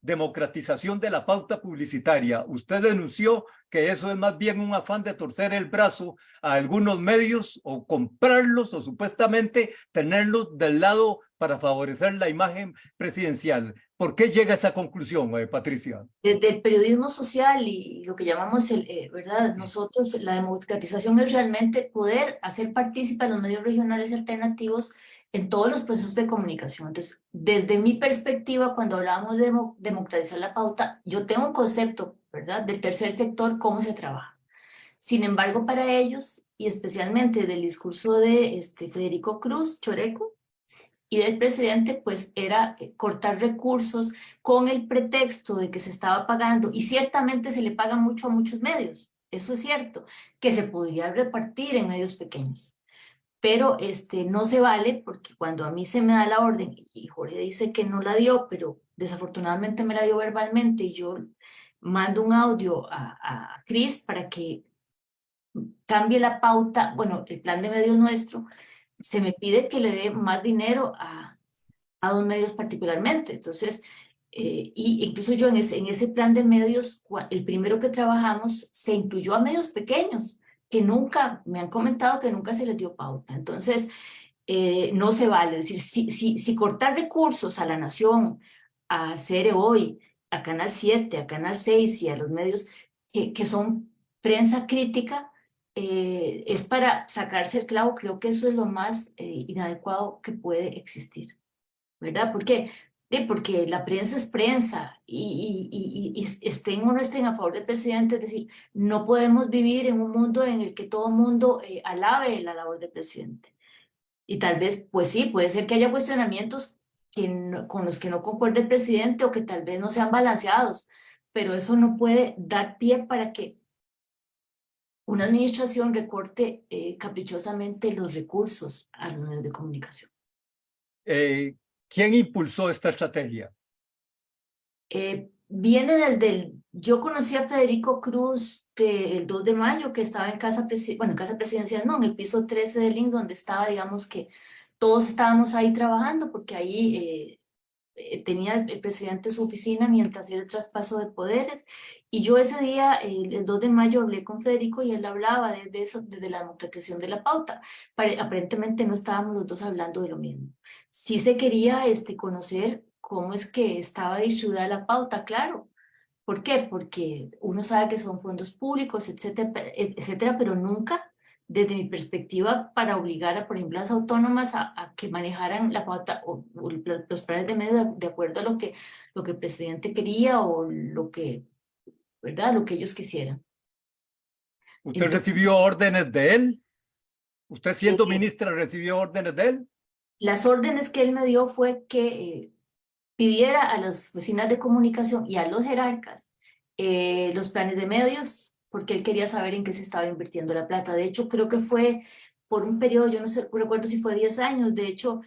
democratización de la pauta publicitaria. Usted denunció que eso es más bien un afán de torcer el brazo a algunos medios o comprarlos o supuestamente tenerlos del lado para favorecer la imagen presidencial. ¿Por qué llega a esa conclusión, Patricia? Desde el periodismo social y lo que llamamos ¿verdad? Nosotros, la democratización es realmente poder hacer partícipe a los medios regionales alternativos en todos los procesos de comunicación. Entonces, desde mi perspectiva, cuando hablamos de democratizar la pauta, yo tengo un concepto, ¿verdad?, del tercer sector, cómo se trabaja. Sin embargo, para ellos, y especialmente del discurso de Federico Cruz Choreco, y del presidente, pues era cortar recursos con el pretexto de que se estaba pagando, y ciertamente se le paga mucho a muchos medios, eso es cierto, que se podría repartir en medios pequeños, pero no se vale porque cuando a mí se me da la orden, y Jorge dice que no la dio, pero desafortunadamente me la dio verbalmente, y yo mando un audio a Cris para que cambie la pauta, bueno, el plan de medios nuestro, se me pide que le dé más dinero a dos medios particularmente. Entonces, y incluso yo en ese plan de medios, el primero que trabajamos, se incluyó a medios pequeños, que nunca, me han comentado que nunca se les dio pauta. Entonces, no se vale. Es decir, si cortar recursos a La Nación, a CR Hoy, a Canal 7, a Canal 6 y a los medios que son prensa crítica, es para sacarse el clavo, creo que eso es lo más inadecuado que puede existir. ¿Verdad? ¿Por qué? Porque la prensa es prensa y estén o no estén a favor del presidente, es decir, no podemos vivir en un mundo en el que todo el mundo alabe la labor del presidente. Y tal vez, pues sí, puede ser que haya cuestionamientos con los que no concuerde el presidente o que tal vez no sean balanceados, pero eso no puede dar pie para que una administración recorte caprichosamente los recursos a los medios de comunicación. ¿Quién impulsó esta estrategia? Viene yo conocí a Federico Cruz el 2 de mayo, que estaba en en casa presidencial, no, en el piso 13 del INC, donde estaba, digamos que todos estábamos ahí trabajando, porque ahí tenía el presidente su oficina mientras hacía el traspaso de poderes, y yo ese día, el 2 de mayo, hablé con Federico y él hablaba de eso, desde la democratización de la pauta. Aparentemente no estábamos los dos hablando de lo mismo. Sí se quería conocer cómo es que estaba distribuida la pauta, claro. ¿Por qué? Porque uno sabe que son fondos públicos, etcétera, etcétera, pero nunca, desde mi perspectiva, para obligar a, por ejemplo, a las autónomas a que manejaran la pauta o los planes de medios de acuerdo a lo que el presidente quería o lo que, ¿verdad? Lo que ellos quisieran. ¿Usted Entonces, recibió órdenes de él? ¿Usted siendo eh, ministra recibió órdenes de él? las órdenes que él me dio fue que pidiera a las oficinas de comunicación y a los jerarcas los planes de medios, porque él quería saber en qué se estaba invirtiendo la plata. De hecho, creo que fue por un periodo, yo no sé, recuerdo si fue 10 años, de hecho,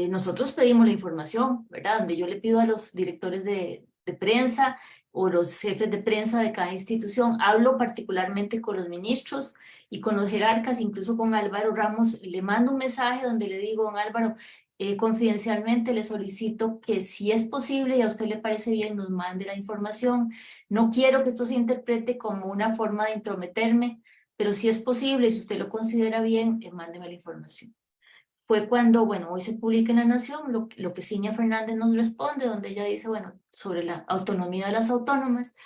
nosotros pedimos la información, ¿verdad? Donde yo le pido a los directores de prensa o los jefes de prensa de cada institución, hablo particularmente con los ministros y con los jerarcas, incluso con Álvaro Ramos, le mando un mensaje donde le digo, don Álvaro, confidencialmente le solicito que si es posible y a usted le parece bien nos mande la información. No quiero que esto se interprete como una forma de intrometerme, pero si es posible y si usted lo considera bien, mándeme la información. Fue cuando, bueno, hoy se publica en La Nación lo que Ciña Fernández nos responde, donde ella dice, bueno, sobre la autonomía de las autónomas,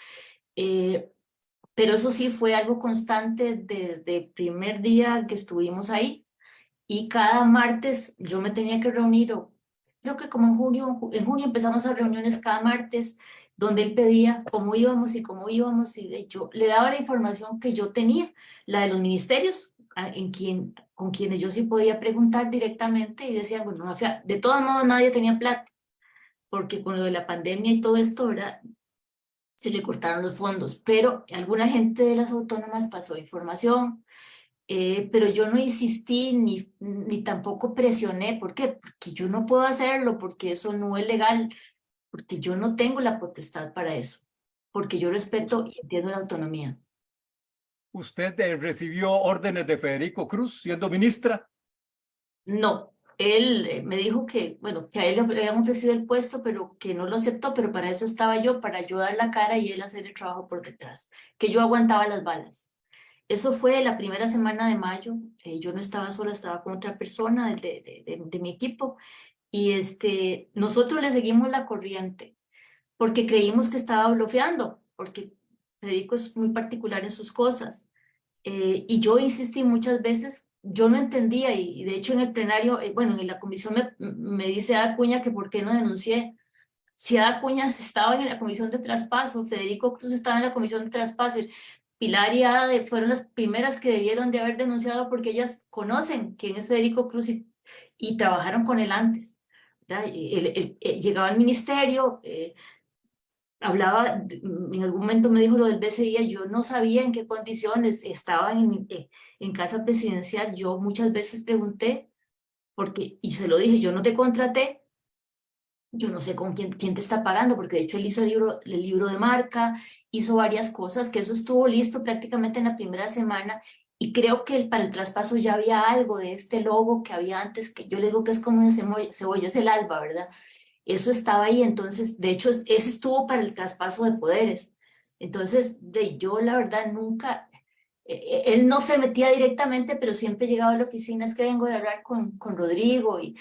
pero eso sí fue algo constante desde el primer día que estuvimos ahí, y cada martes yo me tenía que reunir, o creo que como en junio empezamos a reuniones cada martes, donde él pedía cómo íbamos, y yo le daba la información que yo tenía, la de los ministerios, con quienes yo sí podía preguntar directamente, y decían, bueno, de todos modos nadie tenía plata, porque con lo de la pandemia y todo esto, ¿verdad?, se recortaron los fondos, pero alguna gente de las autónomas pasó información. Pero yo no insistí ni tampoco presioné. ¿Por qué? Porque yo no puedo hacerlo, porque eso no es legal, porque yo no tengo la potestad para eso, porque yo respeto y entiendo la autonomía. ¿Usted recibió órdenes de Federico Cruz siendo ministra? No, él me dijo que, bueno, que a él le habían ofrecido el puesto, pero que no lo aceptó, pero para eso estaba yo, para ayudar la cara y él hacer el trabajo por detrás, que yo aguantaba las balas. Eso fue la primera semana de mayo. Yo no estaba sola, estaba con otra persona de mi equipo, y nosotros le seguimos la corriente porque creímos que estaba bloqueando, porque Federico es muy particular en sus cosas. Y yo insistí muchas veces, yo no entendía, y de hecho en el plenario, bueno, en la comisión me dice Acuña que por qué no denuncié. Si Acuña estaba en la comisión de traspaso, Federico Cruz estaba en la comisión de traspaso, Pilar y Ada fueron las primeras que debieron de haber denunciado porque ellas conocen quién es Federico Cruz y trabajaron con él antes. ¿Verdad? Llegaba al ministerio, hablaba, en algún momento me dijo lo del BCI, yo no sabía en qué condiciones estaban en casa presidencial. Yo muchas veces pregunté, porque, y se lo dije, yo no te contraté, yo no sé con quién te está pagando, porque de hecho él hizo el libro de marca, hizo varias cosas, que eso estuvo listo prácticamente en la primera semana, y creo que para el traspaso ya había algo de este logo que había antes, que yo le digo que es como una cebolla, es el alba, ¿verdad? Eso estaba ahí. Entonces, de hecho, ese estuvo para el traspaso de poderes. Entonces, yo la verdad nunca, él no se metía directamente, pero siempre llegaba a la oficina, es que vengo de hablar con Rodrigo, y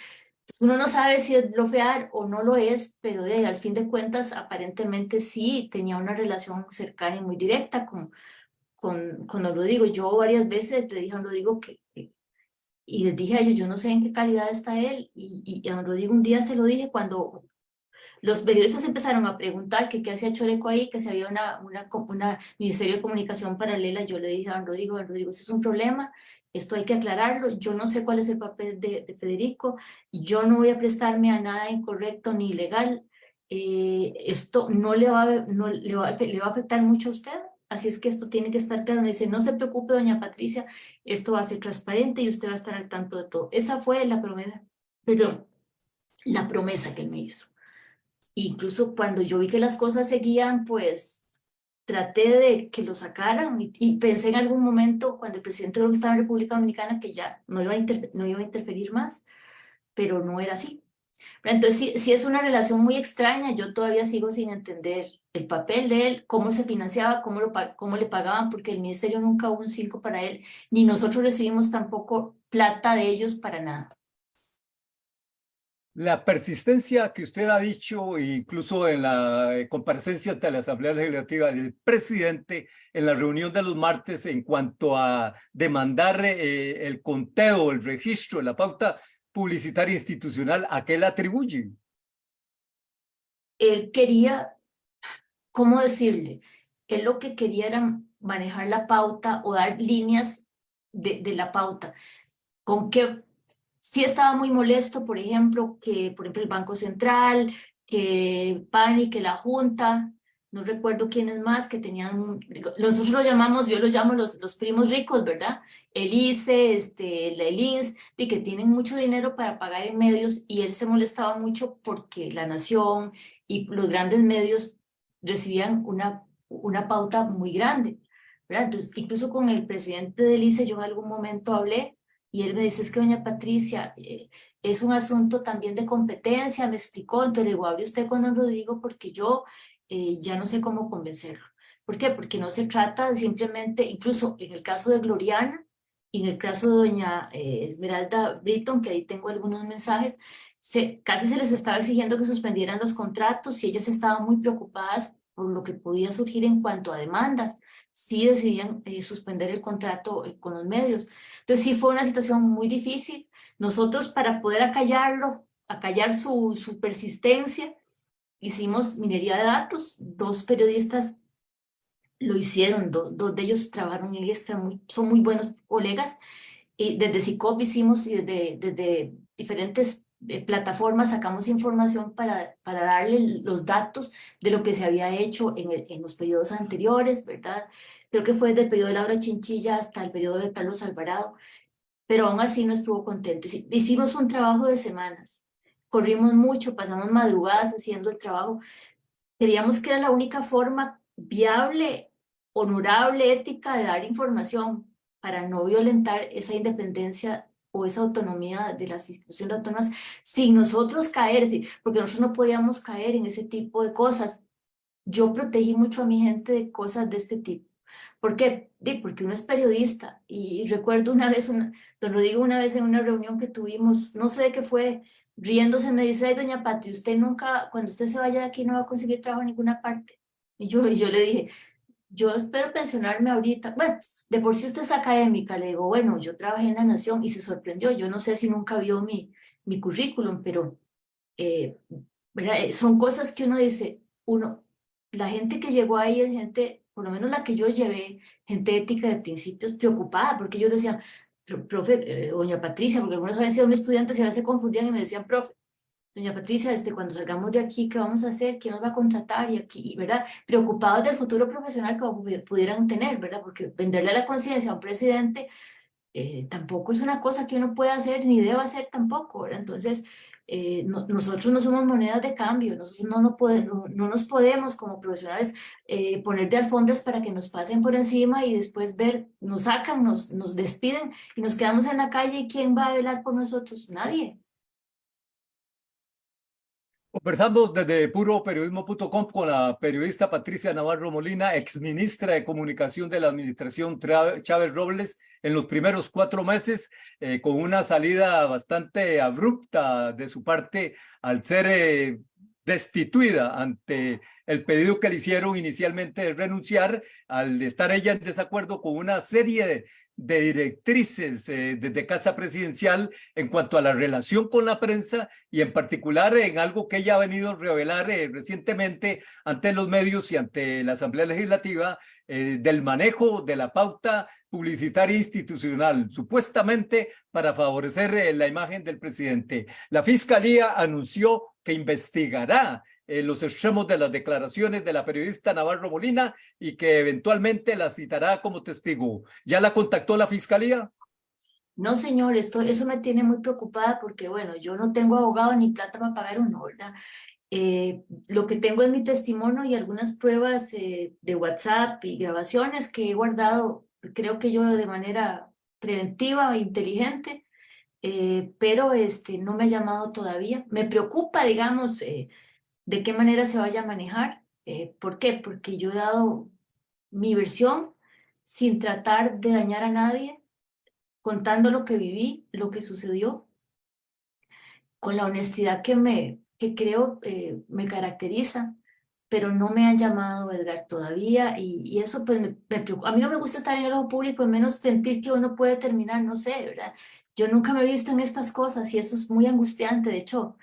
uno no sabe si es bloquear o no lo es, pero al fin de cuentas, aparentemente sí, tenía una relación cercana y muy directa con don Rodrigo. Yo varias veces le dije a don Rodrigo y les dije a ellos, yo no sé en qué calidad está él, y a don Rodrigo un día se lo dije cuando los periodistas empezaron a preguntar que qué hacía Choreco ahí, que si había una Ministerio de Comunicación paralela. Yo le dije a don Rodrigo, ese es un problema, esto hay que aclararlo, yo no sé cuál es el papel de Federico, yo no voy a prestarme a nada incorrecto ni ilegal, esto no le va, no, le va a afectar mucho a usted, así es que esto tiene que estar claro. Me dice, no se preocupe, doña Patricia, esto va a ser transparente y usted va a estar al tanto de todo. Esa fue la promesa, perdón, la promesa que él me hizo. Incluso cuando yo vi que las cosas seguían, pues traté de que lo sacaran, y pensé en algún momento, cuando el presidente creo que estaba en República Dominicana, que ya no iba a interferir más, pero no era así. Pero entonces sí, sí es una relación muy extraña. Yo todavía sigo sin entender el papel de él, cómo se financiaba, cómo le pagaban, porque el ministerio nunca hubo un 5 para él, ni nosotros recibimos tampoco plata de ellos para nada. La persistencia que usted ha dicho, incluso en la comparecencia ante la Asamblea Legislativa del presidente en la reunión de los martes en cuanto a demandar el conteo, el registro, la pauta publicitaria institucional, ¿a qué le atribuye? Él quería, ¿cómo decirle? Él lo que quería era manejar la pauta o dar líneas de la pauta. Con que sí estaba muy molesto, por ejemplo, el Banco Central, que PANI, que la Junta, no recuerdo quiénes más, que tenían, nosotros lo llamamos, yo los llamo los primos ricos, ¿verdad? El ICE, el INS, y que tienen mucho dinero para pagar en medios, y él se molestaba mucho porque La Nación y los grandes medios recibían una pauta muy grande, ¿verdad? Entonces, incluso con el presidente del ICE yo en algún momento hablé, y él me dice, es que doña Patricia, es un asunto también de competencia, me explicó. Entonces le digo, hable usted con don Rodrigo porque yo ya no sé cómo convencerlo. ¿Por qué? Porque no se trata de simplemente, incluso en el caso de Gloriana y en el caso de doña Esmeralda Britton, que ahí tengo algunos mensajes, casi se les estaba exigiendo que suspendieran los contratos, y ellas estaban muy preocupadas por lo que podía surgir en cuanto a demandas. Sí decidían suspender el contrato con los medios. Entonces sí fue una situación muy difícil. Nosotros, para poder acallar su persistencia, hicimos minería de datos. Dos periodistas lo hicieron, dos de ellos trabajaron en Extra, son muy buenos colegas. Y desde SICOP hicimos, y desde diferentes plataformas sacamos información para darle los datos de lo que se había hecho en los periodos anteriores, ¿verdad? Creo que fue desde el periodo de Laura Chinchilla hasta el periodo de Carlos Alvarado, pero aún así no estuvo contento. Hicimos un trabajo de semanas, corrimos mucho, pasamos madrugadas haciendo el trabajo. Creíamos que era la única forma viable, honorable, ética de dar información para no violentar esa independencia o esa autonomía de las instituciones autónomas sin nosotros caer, sí, porque nosotros no podíamos caer en ese tipo de cosas. Yo protegí mucho a mi gente de cosas de este tipo. ¿Por qué? Porque uno es periodista y recuerdo una vez, te lo digo una vez en una reunión que tuvimos, no sé de qué fue, riéndose me dice, ay, doña Pati, usted nunca, cuando usted se vaya de aquí no va a conseguir trabajo en ninguna parte. Y yo le dije, yo espero pensionarme ahorita. Bueno, de por sí usted es académica, le digo, bueno, yo trabajé en La Nación y se sorprendió. Yo no sé si nunca vio mi currículum, pero eh, ¿verdad? Son cosas que uno dice, la gente que llegó ahí es gente, por lo menos la que yo llevé, gente ética de principios, preocupada, porque ellos decían, profe, doña Patricia, porque algunos habían sido mis estudiantes y ahora se confundían y me decían, profe, doña Patricia, cuando salgamos de aquí, ¿qué vamos a hacer? ¿Quién nos va a contratar? Y aquí, ¿verdad? Preocupados del futuro profesional que pudieran tener, ¿verdad? Porque venderle la conciencia a un presidente tampoco es una cosa que uno pueda hacer ni deba hacer tampoco, ¿verdad? Entonces, nosotros no somos monedas de cambio, nosotros no nos podemos como profesionales poner de alfombras para que nos pasen por encima y después ver, nos sacan, nos despiden y nos quedamos en la calle y ¿quién va a velar por nosotros? Nadie. Conversamos desde puroperiodismo.com con la periodista Patricia Navarro Molina, exministra de Comunicación de la administración Chávez Robles, en los primeros 4 meses, con una salida bastante abrupta de su parte al ser destituida ante el pedido que le hicieron inicialmente de renunciar, al estar ella en desacuerdo con una serie de directrices desde Casa Presidencial en cuanto a la relación con la prensa y en particular en algo que ella ha venido a revelar recientemente ante los medios y ante la Asamblea Legislativa, del manejo de la pauta publicitaria institucional, supuestamente para favorecer la imagen del presidente. La Fiscalía anunció que investigará los extremos de las declaraciones de la periodista Navarro Molina y que eventualmente la citará como testigo. ¿Ya la contactó la Fiscalía? No, señor, eso me tiene muy preocupada porque, bueno, yo no tengo abogado ni plata para pagar uno, ¿verdad? Lo que tengo es mi testimonio y algunas pruebas de WhatsApp y grabaciones que he guardado, creo que yo de manera preventiva e inteligente, pero no me ha llamado todavía. Me preocupa, digamos, de qué manera se vaya a manejar. ¿Por qué? Porque yo he dado mi versión sin tratar de dañar a nadie, contando lo que viví, lo que sucedió, con la honestidad que creo me caracteriza, pero no me han llamado Edgar todavía y eso pues me preocupa. A mí no me gusta estar en el ojo público, y menos sentir que uno puede terminar, no sé, ¿verdad? Yo nunca me he visto en estas cosas y eso es muy angustiante. De hecho,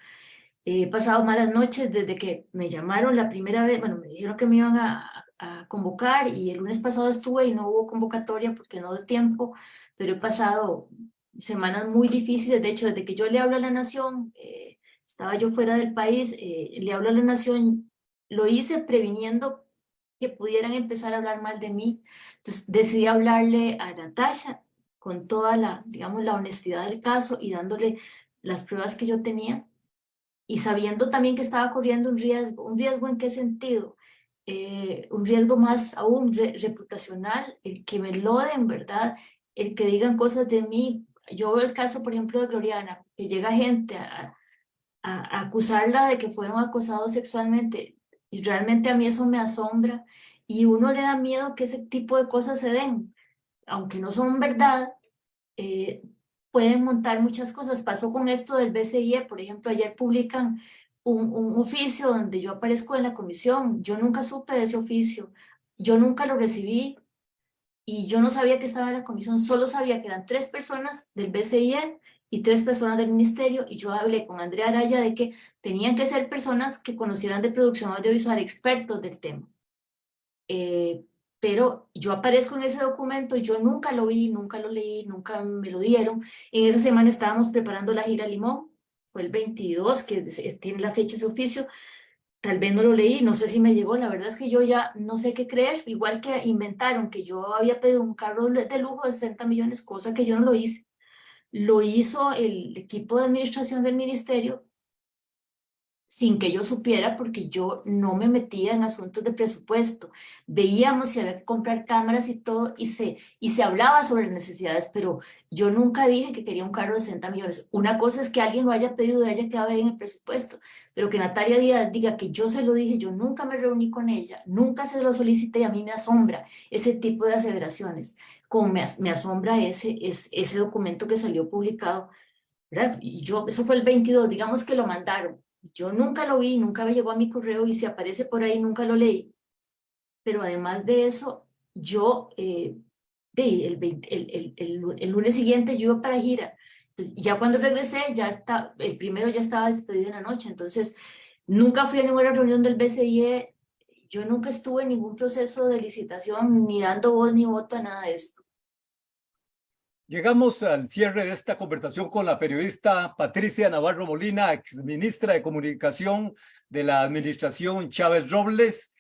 he pasado malas noches desde que me llamaron la primera vez, bueno, me dijeron que me iban a convocar y el lunes pasado estuve y no hubo convocatoria porque no dio tiempo, pero he pasado semanas muy difíciles. De hecho, desde que yo le hablo a la Nación, estaba yo fuera del país, le hablo a la Nación, lo hice previniendo que pudieran empezar a hablar mal de mí. Entonces decidí hablarle a Natasha con toda la, digamos, la honestidad del caso y dándole las pruebas que yo tenía y sabiendo también que estaba corriendo un riesgo ¿en qué sentido? Un riesgo más aún reputacional, el que me loden, ¿verdad? El que digan cosas de mí. Yo veo el caso, por ejemplo, de Gloriana, que llega gente a acusarla de que fueron acosados sexualmente, y realmente a mí eso me asombra, y uno le da miedo que ese tipo de cosas se den, aunque no son verdad. eh, Pueden montar muchas cosas. Pasó con esto del BCIE, por ejemplo, ayer publican un oficio donde yo aparezco en la comisión. Yo nunca supe de ese oficio, yo nunca lo recibí y yo no sabía que estaba en la comisión, solo sabía que eran 3 personas del BCIE y 3 personas del ministerio, y yo hablé con Andrea Araya de que tenían que ser personas que conocieran de producción audiovisual, expertos del tema. Eh, pero yo aparezco en ese documento, yo nunca lo vi, nunca lo leí, nunca me lo dieron. En esa semana estábamos preparando la gira Limón, fue el 22 que tiene la fecha de su oficio, tal vez no lo leí, no sé si me llegó, la verdad es que yo ya no sé qué creer, igual que inventaron que yo había pedido un carro de lujo de 60 millones, cosa que yo no lo hice. Lo hizo el equipo de administración del ministerio sin que yo supiera, porque yo no me metía en asuntos de presupuesto. Veíamos si había que comprar cámaras y todo, y se hablaba sobre necesidades, pero yo nunca dije que quería un carro de 60 millones. Una cosa es que alguien lo haya pedido y haya quedado ahí en el presupuesto, pero que Natalia Díaz diga que yo se lo dije, yo nunca me reuní con ella, nunca se lo solicité, y a mí me asombra ese tipo de aseveraciones, como me asombra ese documento que salió publicado, ¿verdad? Y yo, eso fue el 22, digamos que lo mandaron. Yo nunca lo vi, nunca me llegó a mi correo, y si aparece por ahí nunca lo leí. Pero además de eso, yo, el lunes siguiente yo iba para gira. Entonces, ya cuando regresé, el primero ya estaba despedido en la noche. Entonces, nunca fui a ninguna reunión del BCIE. Yo nunca estuve en ningún proceso de licitación, ni dando voz ni voto a nada de esto. Llegamos al cierre de esta conversación con la periodista Patricia Navarro Molina, exministra de Comunicación de la administración Chávez Robles,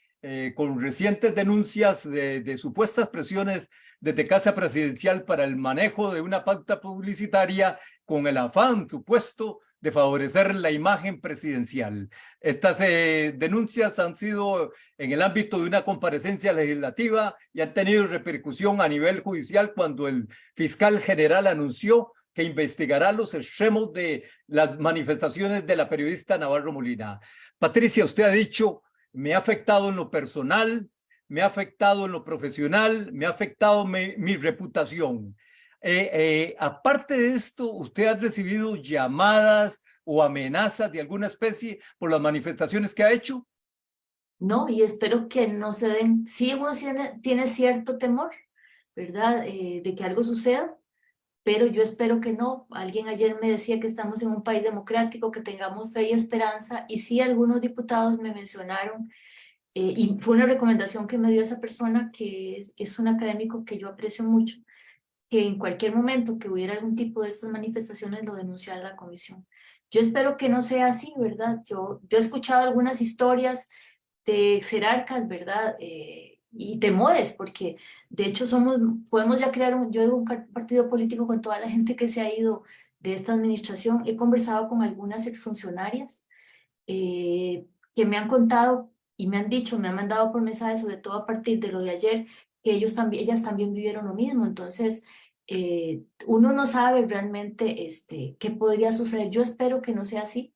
con recientes denuncias de supuestas presiones desde Casa Presidencial para el manejo de una pauta publicitaria con el afán supuesto de favorecer la imagen presidencial. Estas denuncias han sido en el ámbito de una comparecencia legislativa y han tenido repercusión a nivel judicial cuando el fiscal general anunció que investigará los extremos de las manifestaciones de la periodista Navarro Molina. Patricia, usted ha dicho, me ha afectado en lo personal, me ha afectado en lo profesional, me ha afectado mi reputación. Aparte de esto, ¿usted ha recibido llamadas o amenazas de alguna especie por las manifestaciones que ha hecho? No, y espero que no se den. Sí, uno tiene cierto temor, ¿verdad? De que algo suceda, pero yo espero que no. Alguien ayer me decía que estamos en un país democrático, que tengamos fe y esperanza, y sí, algunos diputados me mencionaron, y fue una recomendación que me dio esa persona, que es un académico que yo aprecio mucho, que en cualquier momento que hubiera algún tipo de estas manifestaciones lo denunciara a la comisión. Yo espero que no sea así, ¿verdad? Yo he escuchado algunas historias de jerarcas, ¿verdad? Y temores, porque de hecho podemos ya crear yo digo, un partido político con toda la gente que se ha ido de esta administración. He conversado con algunas exfuncionarias que me han contado y me han dicho, me han mandado por mensajes, sobre todo a partir de lo de ayer, que ellas también vivieron lo mismo. Entonces, uno no sabe realmente qué podría suceder. Yo espero que no sea así.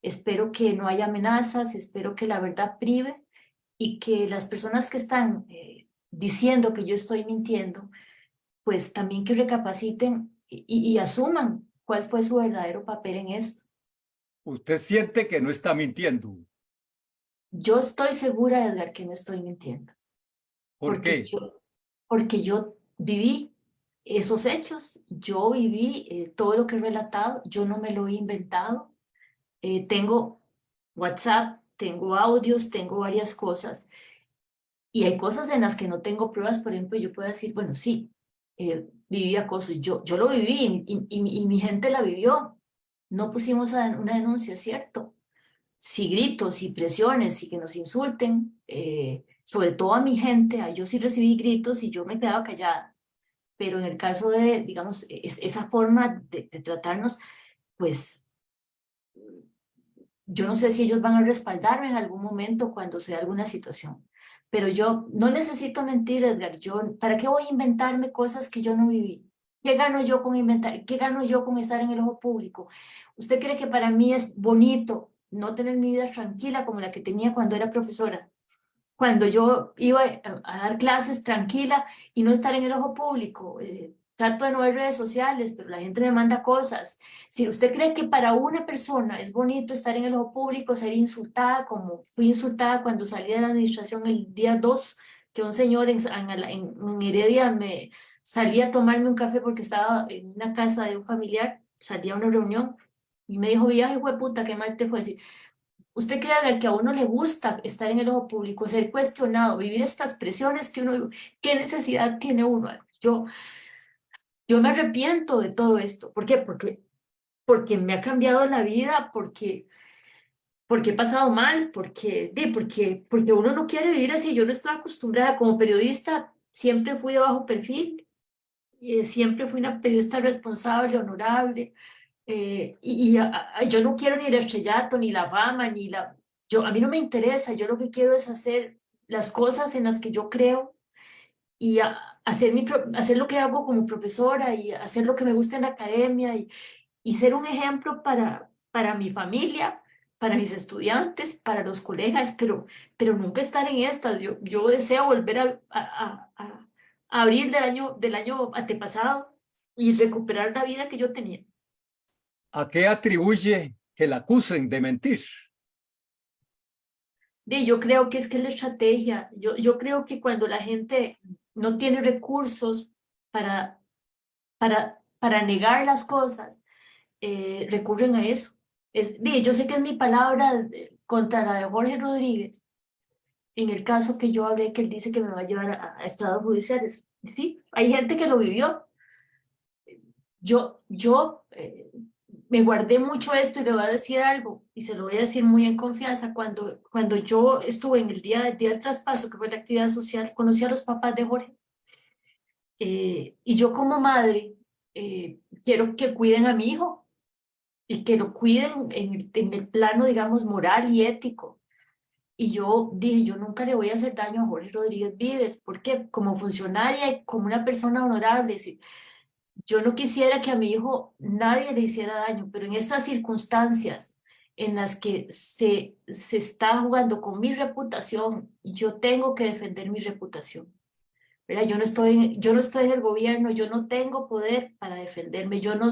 Espero que no haya amenazas, espero que la verdad prive, y que las personas que están diciendo que yo estoy mintiendo, pues también que recapaciten y asuman cuál fue su verdadero papel en esto. ¿Usted siente que no está mintiendo? Yo estoy segura, Edgar, que no estoy mintiendo, ¿Por qué? porque yo viví esos hechos, yo viví todo lo que he relatado, yo no me lo he inventado. Tengo WhatsApp, tengo audios, tengo varias cosas. Y hay cosas en las que no tengo pruebas. Por ejemplo, yo puedo decir, bueno, sí, viví acoso, yo lo viví, y mi gente la vivió. No pusimos una denuncia, ¿cierto? Si gritos, si presiones, si que nos insulten, sobre todo a mi gente, yo sí recibí gritos y yo me quedaba callada. Pero en el caso de, digamos, esa forma de tratarnos, pues yo no sé si ellos van a respaldarme en algún momento cuando sea alguna situación, pero yo no necesito mentir, Edgar. ¿Para qué voy a inventarme cosas que yo no viví? ¿Qué gano yo con inventar? ¿Qué gano yo con estar en el ojo público? ¿Usted cree que para mí es bonito no tener mi vida tranquila como la que tenía cuando era profesora? Cuando yo iba a dar clases tranquila y no estar en el ojo público. Trato de no ver redes sociales, pero la gente me manda cosas. Si usted cree que para una persona es bonito estar en el ojo público, ser insultada, como fui insultada cuando salí de la administración el día 2, que un señor en Heredia me salía a tomarme un café porque estaba en una casa de un familiar, salía a una reunión y me dijo, viaje, hijo de puta, qué mal te fue decir. ¿Usted cree que a uno le gusta estar en el ojo público, ser cuestionado, vivir estas presiones que uno, qué necesidad tiene uno? Yo me arrepiento de todo esto. ¿Por qué? Porque me ha cambiado la vida, porque he pasado mal, porque uno no quiere vivir así. Yo no estoy acostumbrada. Como periodista siempre fui de bajo perfil, siempre fui una periodista responsable, honorable. Yo no quiero ni el estrellato, ni la fama, a mí no me interesa, yo lo que quiero es hacer las cosas en las que yo creo y hacer lo que hago como profesora y hacer lo que me gusta en la academia y ser un ejemplo para mi familia, para mis estudiantes, para los colegas, pero nunca estar en estas. Yo deseo volver a abril del año antepasado y recuperar la vida que yo tenía. ¿A qué atribuye que la acusen de mentir? Yo creo que es la estrategia. Yo creo que cuando la gente no tiene recursos para negar las cosas, recurren a eso. Yo sé que es mi palabra contra la de Jorge Rodríguez, en el caso que yo hablé, que él dice que me va a llevar a estados judiciales. Sí, hay gente que lo vivió. Yo me guardé mucho esto y le voy a decir algo, y se lo voy a decir muy en confianza. Cuando yo estuve en el día del traspaso, que fue la actividad social, conocí a los papás de Jorge, y yo como madre quiero que cuiden a mi hijo y que lo cuiden en el plano, digamos, moral y ético. Y yo dije, yo nunca le voy a hacer daño a Jorge Rodríguez Vives, porque como funcionaria y como una persona honorable, yo no quisiera que a mi hijo nadie le hiciera daño, pero en estas circunstancias en las que se está jugando con mi reputación, yo tengo que defender mi reputación. ¿Verdad? Yo no estoy en el gobierno, yo no tengo poder para defenderme, yo no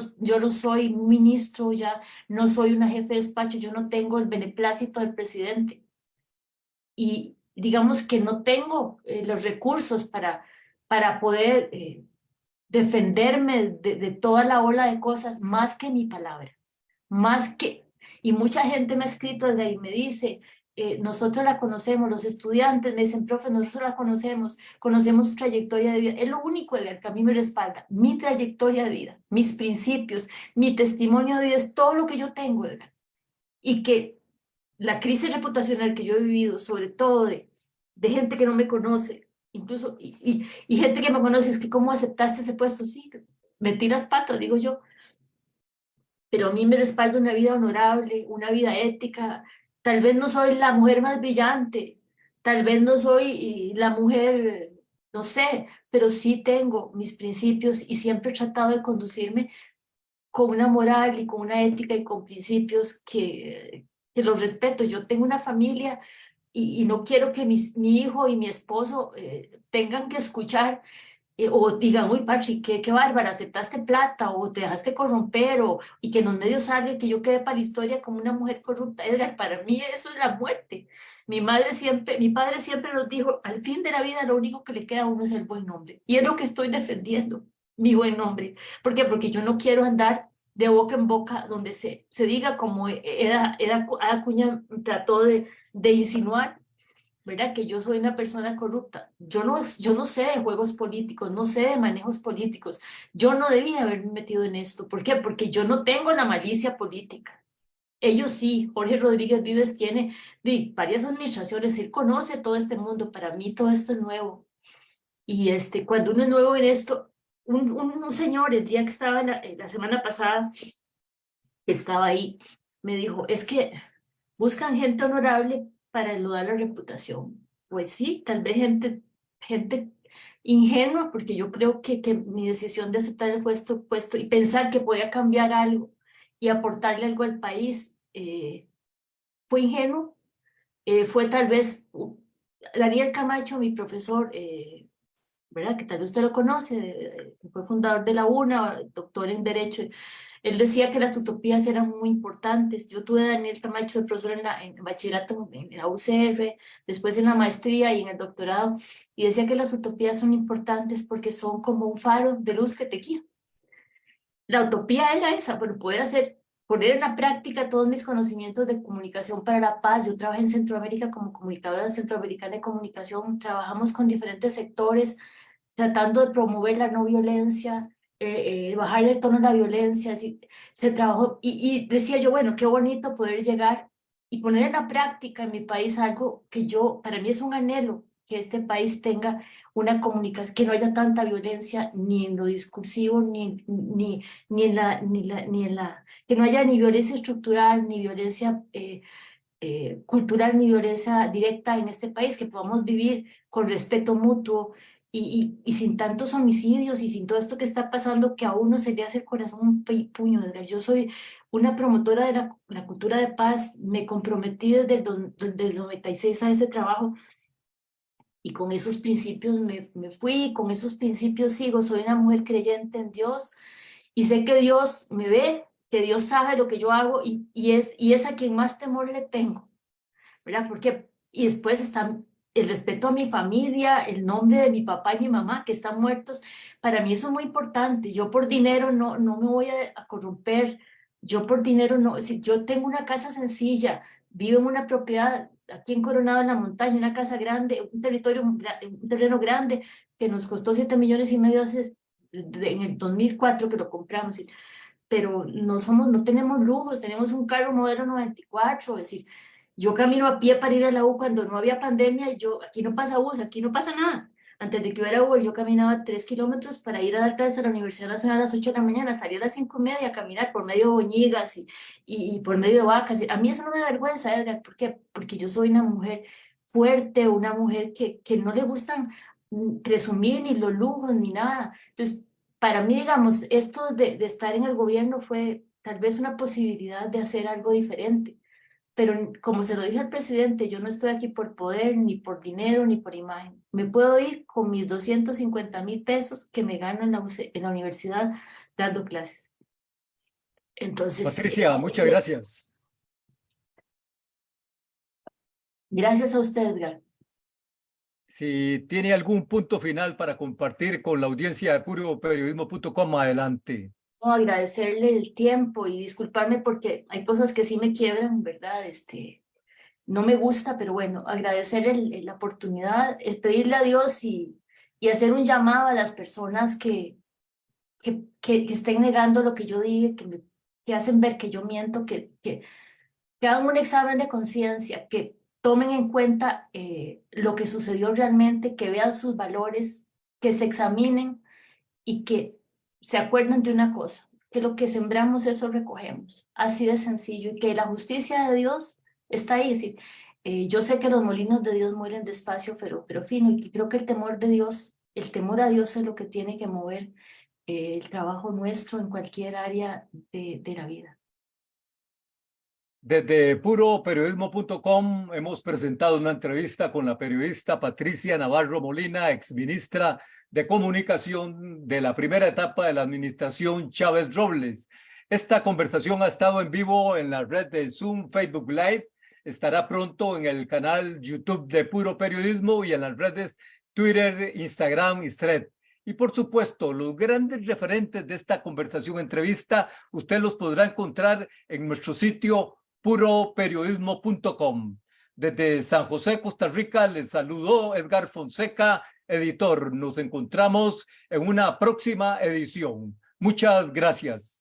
soy ministro, ya no soy una jefe de despacho, yo no tengo el beneplácito del presidente. Y digamos que no tengo los recursos para poder defenderme de toda la ola de cosas más que mi palabra, más que, y mucha gente me ha escrito desde ahí, me dice, nosotros la conocemos, los estudiantes me dicen, profe, nosotros la conocemos su trayectoria de vida, es lo único, Edgar, que a mí me respalda, mi trayectoria de vida, mis principios, mi testimonio de vida, es todo lo que yo tengo, Edgar, y que la crisis reputacional que yo he vivido, sobre todo de gente que no me conoce, incluso, y gente que me conoce, es que cómo aceptaste ese puesto, sí, metí las patas, digo yo, pero a mí me respalda una vida honorable, una vida ética. Tal vez no soy la mujer más brillante, tal vez no soy la mujer, no sé, pero sí tengo mis principios y siempre he tratado de conducirme con una moral y con una ética y con principios que los respeto. Yo tengo una familia y no quiero que mi hijo y mi esposo tengan que escuchar o digan, uy, Pachi, qué bárbara, aceptaste plata o te dejaste corromper y que en los medios sale que yo quedé para la historia como una mujer corrupta. Edgar, para mí eso es la muerte. Mi padre siempre nos dijo, al fin de la vida lo único que le queda a uno es el buen nombre. Y es lo que estoy defendiendo, mi buen nombre. ¿Por qué? Porque yo no quiero andar de boca en boca donde se diga como Acuña trató de insinuar, ¿verdad? Que yo soy una persona corrupta. Yo no sé de juegos políticos, no sé de manejos políticos. Yo no debía haberme metido en esto. ¿Por qué? Porque yo no tengo la malicia política. Ellos sí, Jorge Rodríguez Vives tiene varias administraciones, él conoce todo este mundo, para mí todo esto es nuevo. Y cuando uno es nuevo en esto, un señor, el día que estaba la semana pasada, que estaba ahí, me dijo, es que buscan gente honorable para eludar la reputación. Pues sí, tal vez gente ingenua, porque yo creo que mi decisión de aceptar el puesto y pensar que podía cambiar algo y aportarle algo al país fue ingenuo. Fue tal vez Daniel Camacho, mi profesor, ¿verdad? Que tal vez usted lo conoce, que fue fundador de la UNA, doctor en Derecho. Él decía que las utopías eran muy importantes. Yo tuve a Daniel Camacho de profesor en bachillerato en la UCR, después en la maestría y en el doctorado, y decía que las utopías son importantes porque son como un faro de luz que te guía. La utopía era esa, bueno, poner en la práctica todos mis conocimientos de comunicación para la paz. Yo trabajé en Centroamérica como comunicadora centroamericana de comunicación, trabajamos con diferentes sectores tratando de promover la no violencia, bajar el tono de la violencia, así, se trabajó, y decía yo, bueno, qué bonito poder llegar y poner en la práctica en mi país algo que para mí es un anhelo, que este país tenga una comunicación, que no haya tanta violencia ni en lo discursivo, que no haya ni violencia estructural, ni violencia cultural, ni violencia directa en este país, que podamos vivir con respeto mutuo y sin tantos homicidios y sin todo esto que está pasando, que a uno se le hace el corazón un puño. Yo soy una promotora de la cultura de paz, me comprometí desde el 96 a ese trabajo, y con esos principios me fui, con esos principios sigo. Soy una mujer creyente en Dios y sé que Dios me ve, que Dios sabe lo que yo hago y es a quien más temor le tengo, ¿verdad? Porque, y después está el respeto a mi familia, el nombre de mi papá y mi mamá que están muertos. Para mí eso es muy importante. Yo por dinero no me voy a corromper. Yo por dinero no, si yo tengo una casa sencilla, vivo en una propiedad aquí en Coronado, en la montaña, una casa grande, un terreno grande que nos costó 7,5 millones en el 2004 que lo compramos. Pero no tenemos lujos, tenemos un carro modelo 94, es decir, yo camino a pie para ir a la U cuando no había pandemia, aquí no pasa bus, aquí no pasa nada. Antes de que hubiera Uber, yo caminaba 3 kilómetros para ir a dar clases a la Universidad Nacional a las 8 de la mañana, salía a las 5:30 a caminar por medio de Boñigas y por medio de vacas. A mí eso no me da vergüenza, Edgar. ¿Por qué? Porque yo soy una mujer fuerte, una mujer que no le gustan presumir ni los lujos ni nada. Entonces, para mí, digamos, esto de estar en el gobierno fue tal vez una posibilidad de hacer algo diferente, pero como se lo dije al presidente, yo no estoy aquí por poder, ni por dinero, ni por imagen. Me puedo ir con mis 250,000 pesos que me gano en la universidad dando clases. Entonces, Patricia, muchas gracias. gracias a usted, Edgar. Si tiene algún punto final para compartir con la audiencia de puroperiodismo.com, adelante. No, agradecerle el tiempo y disculparme porque hay cosas que sí me quiebran, ¿verdad? No me gusta, pero bueno, agradecer la oportunidad, pedirle a Dios y hacer un llamado a las personas que estén negando lo que yo diga, que hacen ver que yo miento, que hagan un examen de conciencia, que tomen en cuenta lo que sucedió realmente, que vean sus valores, que se examinen y que se acuerden de una cosa, que lo que sembramos, eso recogemos. Así de sencillo, y que la justicia de Dios está ahí. Es decir, yo sé que los molinos de Dios mueren despacio, pero fino, y que creo que el temor de Dios, el temor a Dios es lo que tiene que mover el trabajo nuestro en cualquier área de la vida. Desde puroperiodismo.com hemos presentado una entrevista con la periodista Patricia Navarro Molina, exministra de Comunicación de la primera etapa de la administración Chávez Robles. Esta conversación ha estado en vivo en la red de Zoom, Facebook Live. Estará pronto en el canal YouTube de Puro Periodismo y en las redes Twitter, Instagram y Thread. Y por supuesto, los grandes referentes de esta conversación, entrevista, usted los podrá encontrar en nuestro sitio puroperiodismo.com. Desde San José, Costa Rica, les saludó Edgar Fonseca, editor. Nos encontramos en una próxima edición. Muchas gracias.